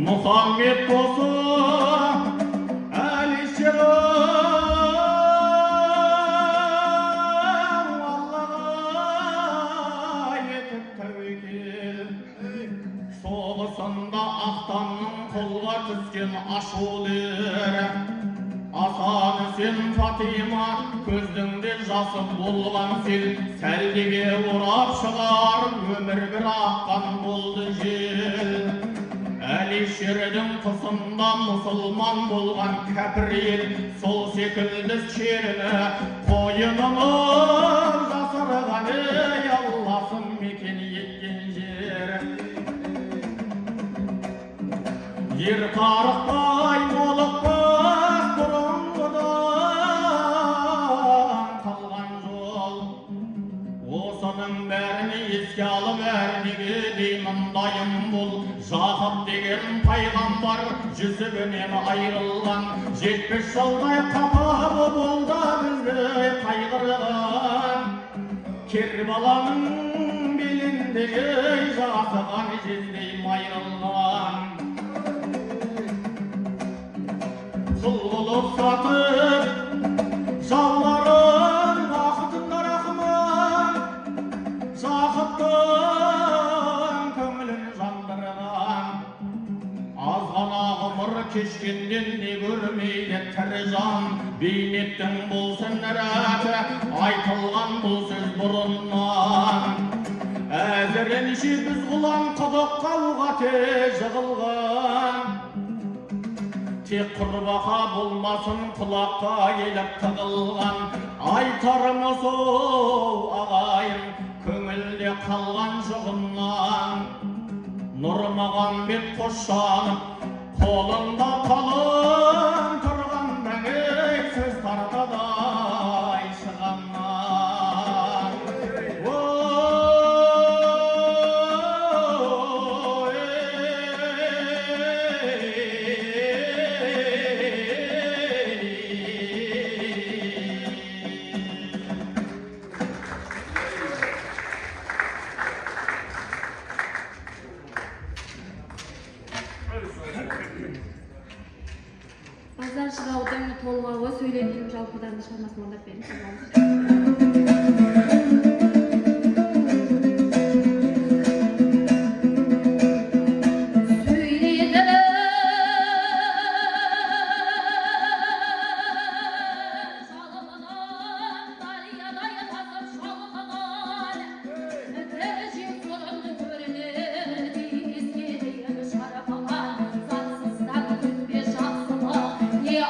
Muhammed dostu Alisher Allah'a yetip tevkil Soğusunda Ahtan'ın kolga tüsken aşulir Asan sen Fatima көздіңде жасы болған сел сәлдеге орап шығар өмір бір аққан болды жел Әлишердің тұсында мұсылман болған кәпір ел сол секілді черіні қойынымыз жасырған ей Аллахым мекен еткен жер ер тарықпай молықпас бұрынғыдан қалған жол осының бәрін еске алып әрнеге деймін дайын бол Жақып деген пайғамбар жүзігінен айырылған 70 жылдай қапа болды бізді қайғырған Кербаланың беліндегі жасыған жездей майырылған Құл қылып сатып жауларын бақытында рахман Жақыптың көңілін жандырған аз ғана ғұмыр кешкенден не көрмейді тірі жан бейнеттің болсын рәті айтылған бұл сөз бұрыннан әзіренше біз құлан құдыққа уғате жығылған тек құрбақа болмасын құлаққа келіп тығылған айтарымыз оу ағайын көңілде қалған жұғыннан Нұрмағамбет қошанып қолында қалың тұрған дәңек сөз тартадай шығаннан Азар жыраудың толғауы сөйлейтін жалпыдан шығармасын орындап беріңіз.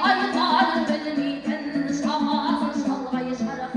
Ayılarım bilmeydin şamazın şalgayı şarap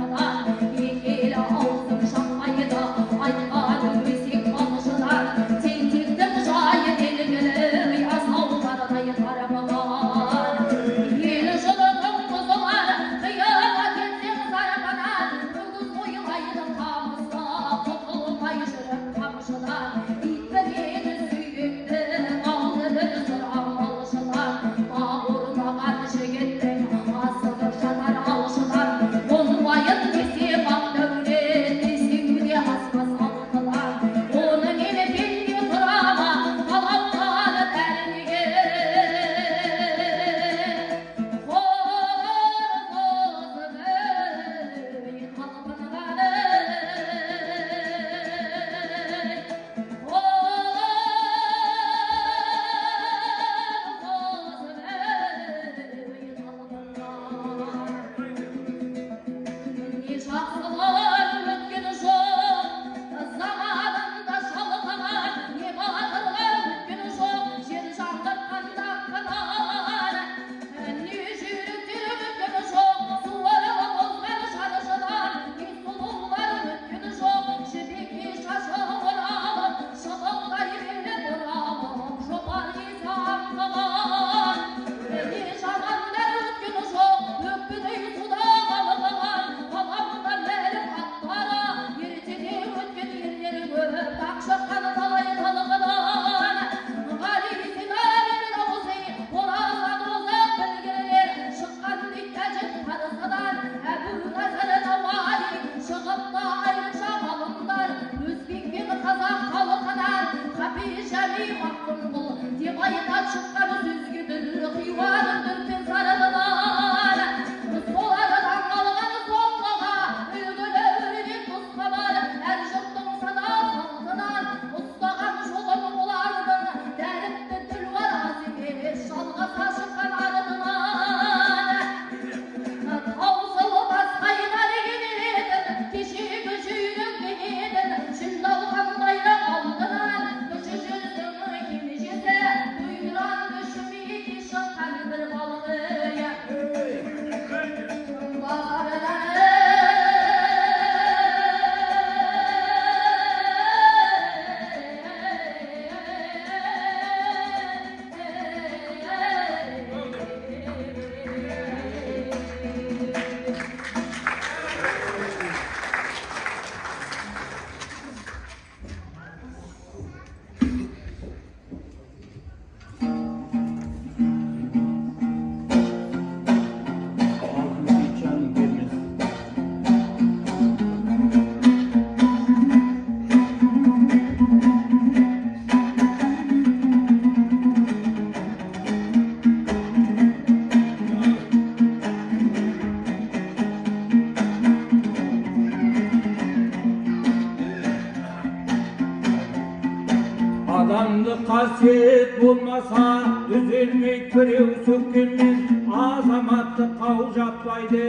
адамды қасиет болмаса түзелмейді біреу сөккенмен азаматты қау жатпайды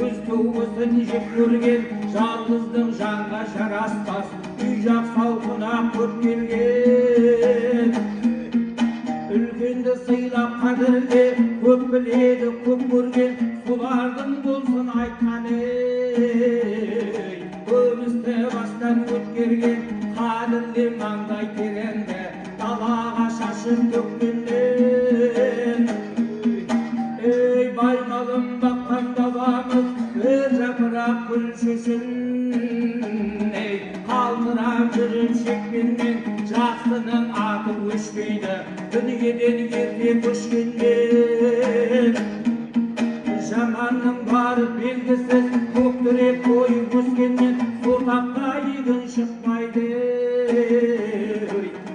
өз туысын жек көрген жалғыздың жанға жараспас үй жақ салқына көп келген үлкенді сыйлап қадірле көп біледі көп көрген солардың болсын айтқаны көмісті бастан өткерген қадірле маңдай тереңді далаға шашып төккеннен ей бай малын баққан бабамыз бір жапырақ гүл шешін ей қалтырап жүріп шекпенмен жақсының аты өшпейді дүниеден ерте көшкенмен жаманның бары белгісіз көктірек бойы өскенмен сотаққа егін шықпайды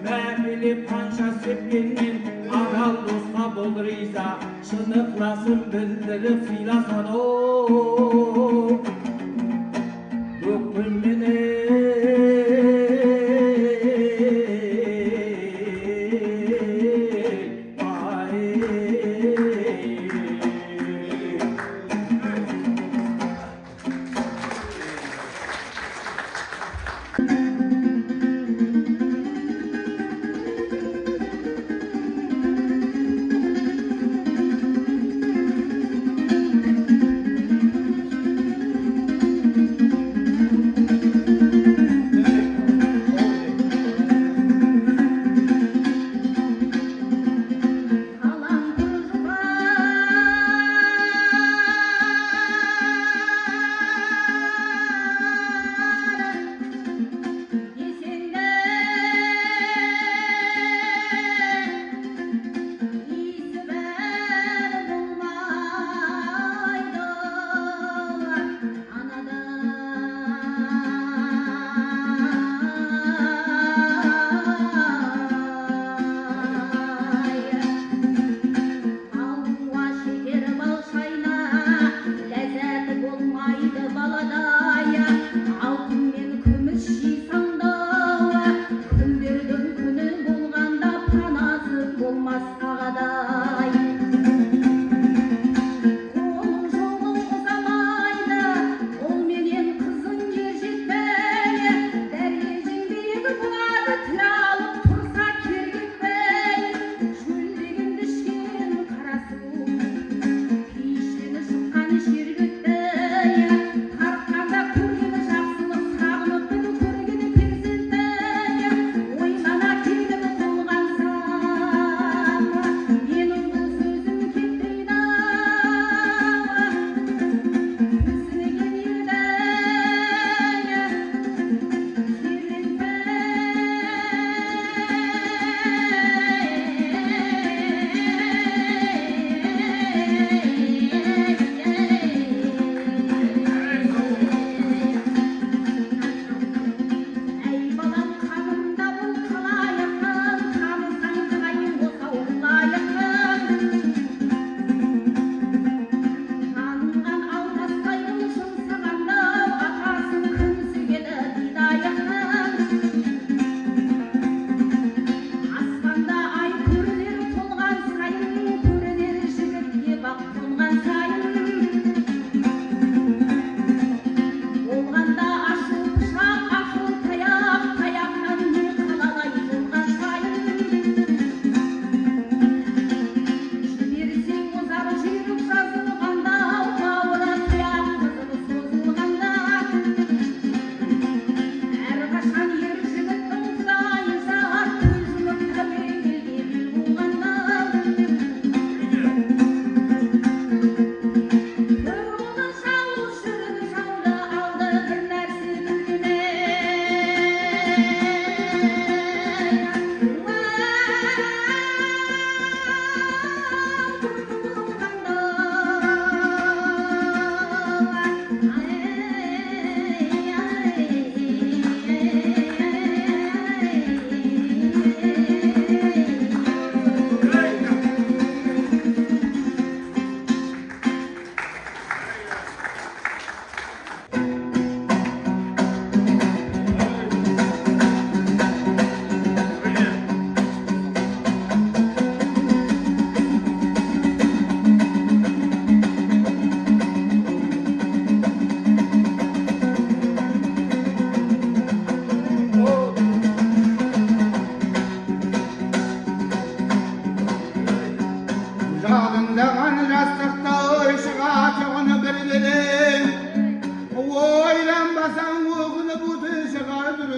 мәпелеп қанша сепкенмен адал досқа бол риза шын ықыласын білдіріп сыйласады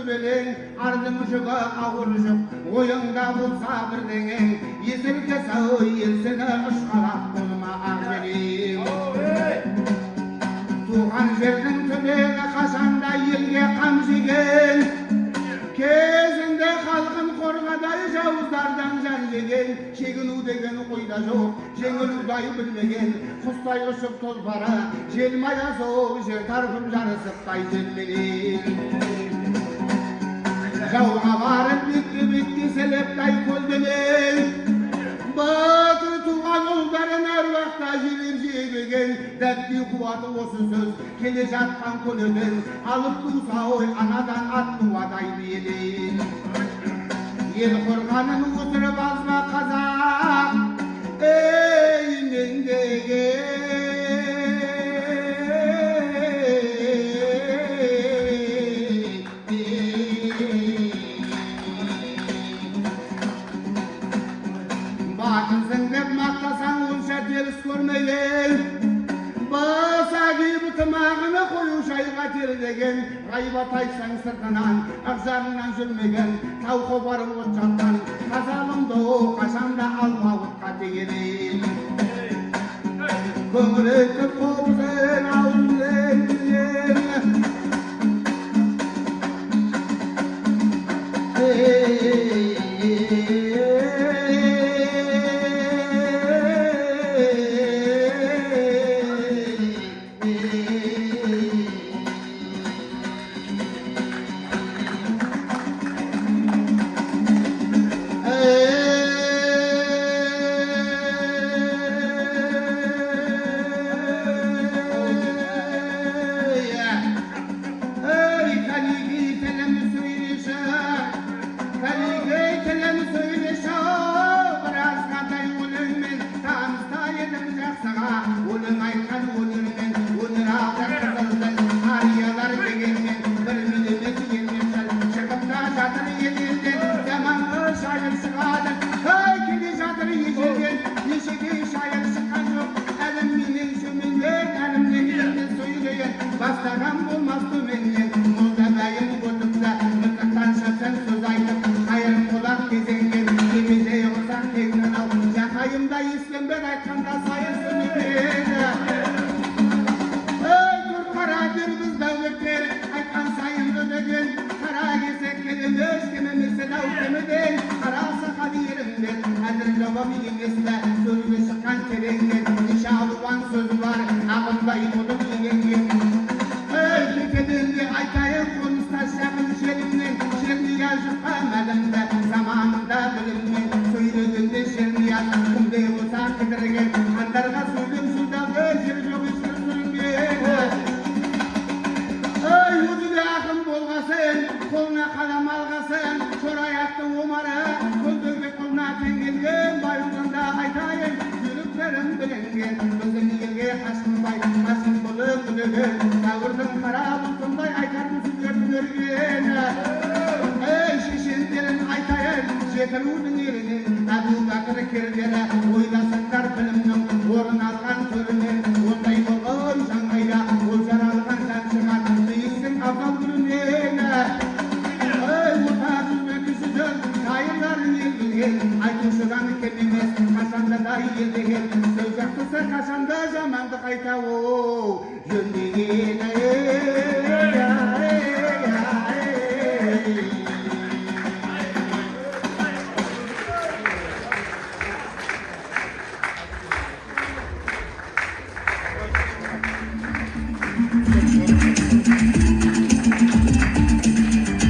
төбелең, ардың жүгі ауыр жүк, ойыңда болса бірдеңең, есірке сау ел сені ұшқалап болма ақжелең. Туған жердің түлегі қашанда елге қам жеген, кезінде халқын қорғадай жауыздардан жан жеген, шегіну деген ойда жоқ, жеңілудай білмеген, құстай ұшып толпара, желмая соғып жер тарпып жарысыптай желменен. Жауға барып бетке селептай көлденең, батыр туған ұлдарын әруақта желеп жебеген, дәтті қуаты осы сөз, келе жатқан көледен, алып туса ой анадан ат туадай биелен. Ел қорғанын отырып азба қазақ, ей мендегі. Батырсың деп мақтасаң онша теріс көрмеген, баса киіп тымағына қою шайға тердеген, ғайбат айтсаң сыртынан, ақжарыңнан жүрмеген, тау қопарып от жатқан, қазалымды қашанда алма отқа тегенен. Көңіректі қобызын ауылден білген, бастаған болмас төменнен, молда бәйім қотыпса, мұртықтан шапсан сөз айтып, қайырым қолақ кезеңген, кемедей ұзақ кеңден ал, жақайымда ескенбер айтқанда сайын сүнігеді. Ой, тұр қара дүрбіз дәулеттер, айтқан сайынды дөген, қара кесек келемеш, кемемесі дау кемеден, қара сақал ерімден, әзір жауап еместі, сөзге шыққан тереңден, неше алуан сөз бар, ағымдай қолып егенген. Кекеденге айтайын қоныстас жақын шерімнен, шермия жұққан әлімді, заманында біліммен, сөйлегенде шермия, кімде болса кідірген, қандарға сөйлем судағы жер жоқ ішкір сүрінген. Ой, өзіде ақын болғасын, қолына қалам алғасын, шораяқтың омары, көлдегі қолына теңгенген, байылғанда айтайын, жүріктерін білінген, біздің елге қашынбай, қашын болып білеген, тәуірдің қара бұлтындай айтатын сөздердің өрген. Ей, шешендерін айтайын, жетірудің ерінен, Әбу Бәкір кердері, ойласыңдар білімнің орын алған түрінен, ондай болғын жаңайда, ол жаралған жан шығар, дейсің абдал күрінен. Ей, ота жүзбен кісіден, шайырларын ел білген, айтушыдан кем емес, қашанда да ел деген, сөз жақтысы қашанда жаманды қайта оу, жөндеген.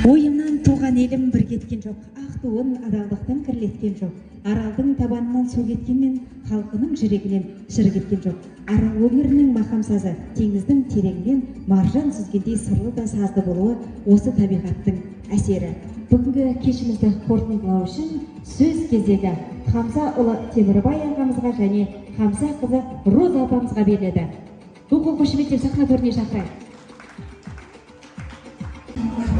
Ойымнан туған елім бір кеткен жоқ, ақ туын адалдықтан кірлеткен жоқ. Аралдың табанынан су кеткенмен, халқының жүрегінен шыр кеткен жоқ. Арал өңірінің мақам сазы, теңіздің тереңінен маржан сүзгендей сырлы да сазды болуы осы табиғаттың әсері. Бүгінгі кешімізді қорытындылау үшін сөз кезегі Хамза ұлы Темірбай ағамызға және Хамза қызы Роза апамызға беріледі. Бұл қошеметтеп сахна төріне шақырайық.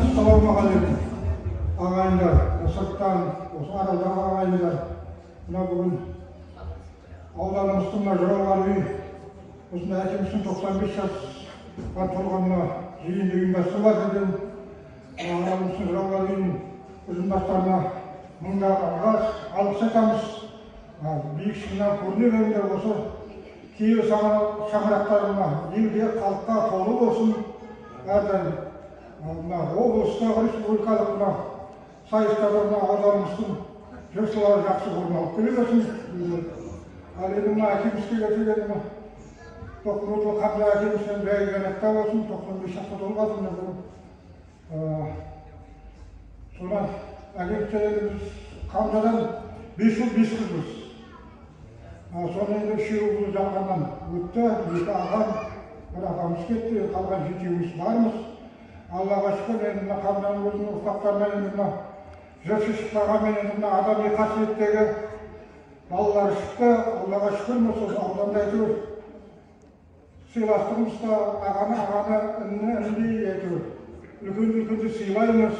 Ассалаумағалейкум ағайындар, сырттан, осы аралдағы ағайындар, мына бүгін ауданымыздың жыралған үй, осында әкеміздің 95 жасқа толғанына жиынды ұйымдастырып жатыр екен. Аралымыздың ұйымдастарына мыңдаған алғыс айтамыз. Биік шыңнан көріне беріңдер, осы киелі шаңырақтарына елге, халыққа толы болсын. Әрдайым облыстағы республикалық сайыстарына ауданымыздың жұртшылары жақсы орын алып келе берсін. Ал енді мына әкемізге келгенде Тоқмұртұлы Қамза әкемізден бәйгі жәннатта болсын, 95 жасқа толғады мына бүгін. Содан әкемізге біз Қамзадан 5 жыл 5 қызбыз. Соны енді үшеуіміз жалғаннан өтті, екі ағам, бір ағамыз кетті, қалған жетеуміз бармыз. Аллаға шүкір, енді мына Қамзаның өзінің ұрпақтарына енді мына жыршы шықпағанмен енді мына адами қасиеттегі балалар шықты. Аллаға шүкір, осы ауданда әйтеуір сыйластығымыз да ағаны ініндей әйтеуір үлкенді сыйлаймыз.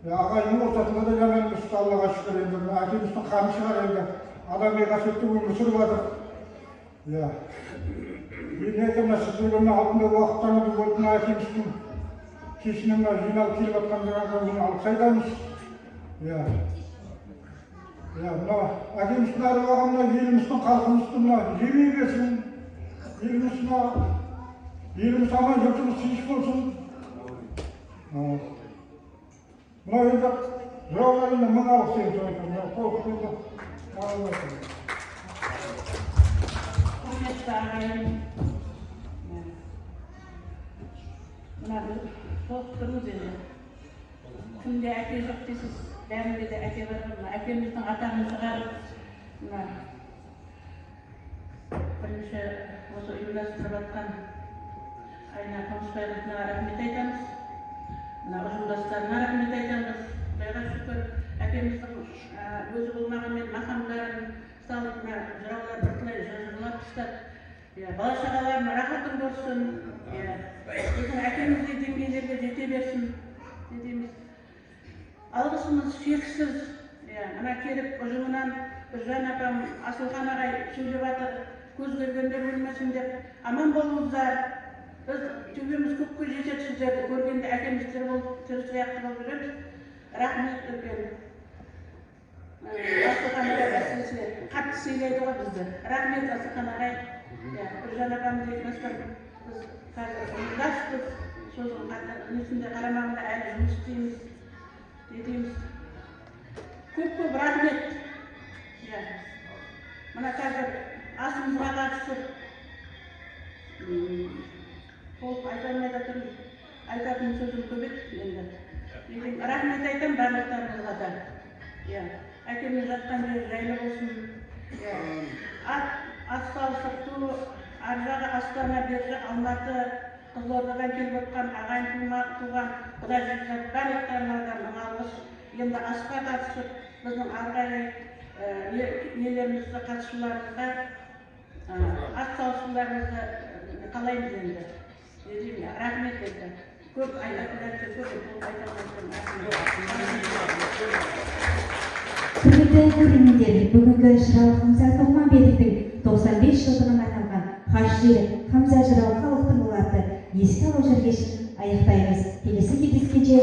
Ағайынның ортасында да жаманбыз, Аллаға шүкір. Енді әкеміздің қаны шығар, енді адами қасиетті өмір сүріп жатыр. Мен айтамын, сіздерге мына алдында уақыттарыңызды бөліп мына әкеміздің кешіне мына жиналып келіп жатқандарға алғыс айтамыз. Мына әкеміздің әруағы мына еліміздің халқымыздың мына жемей берсін. Еліміз аман, жұртымыз тыныш болсын. Мына енді жауға енді мың алғыс айтамын. Құрметті ағайын, мына біз толықтырмыз енді. Күнде әке жоқ дейсіз, бәрінде де әке бар. Әкеміздің атағын шығарып, бірінші осы ұйымдастырып жатқан Айна Қамысбайқызына рахмет айтамыз. Ұжымдастарына рахмет айтамыз. Құдайға шүкір, әкеміздің өзі болмағанмен мақамдарын салып, жыраулар біртілай жырлап тастады. Бала-шағалардың рахатын көрсін, біздің әкеміздей деңгейлерге жете берсін дейміз. Алғысымыз шексіз. Мына келіп ұжымынан Біржан апам, Асылхан ағай сөйлеп жатыр, көз көргендер өлмесін деп, аман болыңыздар. Біз төбеміз көкке жетеді сіздерді көргенде әкеміз тірі сияқты болып жүреміз. Рахмет үлкен. Асылхан ағай әсіресе қатты сыйлайды ғой бізді. Рахмет Асылхан ағай. Біржан апам деген біз қазір ұйымдаспыз. Сосын несінде қарамағында әлі жұмыс істейміз. Дейміз. Көп рахмет. Мына қазір асымызға қатысып толық айта алмай жатырмыз. Айтатын сөзім көп еді енді. Рахмет айтам барлықтарыңызға да. Әкеміз жатқан жері жайлы болсын. Ат салысыпту, ар жағы Астана, бер жағы Алматы, Қызылордадан келіп отқан ағайын туған құда жекжат барлықтарыңызға мың алғыс. Енді асқа қатысып, біздің арғайы нелерімізді қатысушыларымызға ат салысуларыңызды қалаймыз енді. Рахмет еді. Көп айтатын нәрсе көп Құрметті көрермендер, бүгінгі жырау Қамза Тоқмамбетовтің 95 жылдығына арналған хаж жері Қамза жырау халықтың ұлаты еске алу жүргешін аяқтаймыз. Келесі кездескенше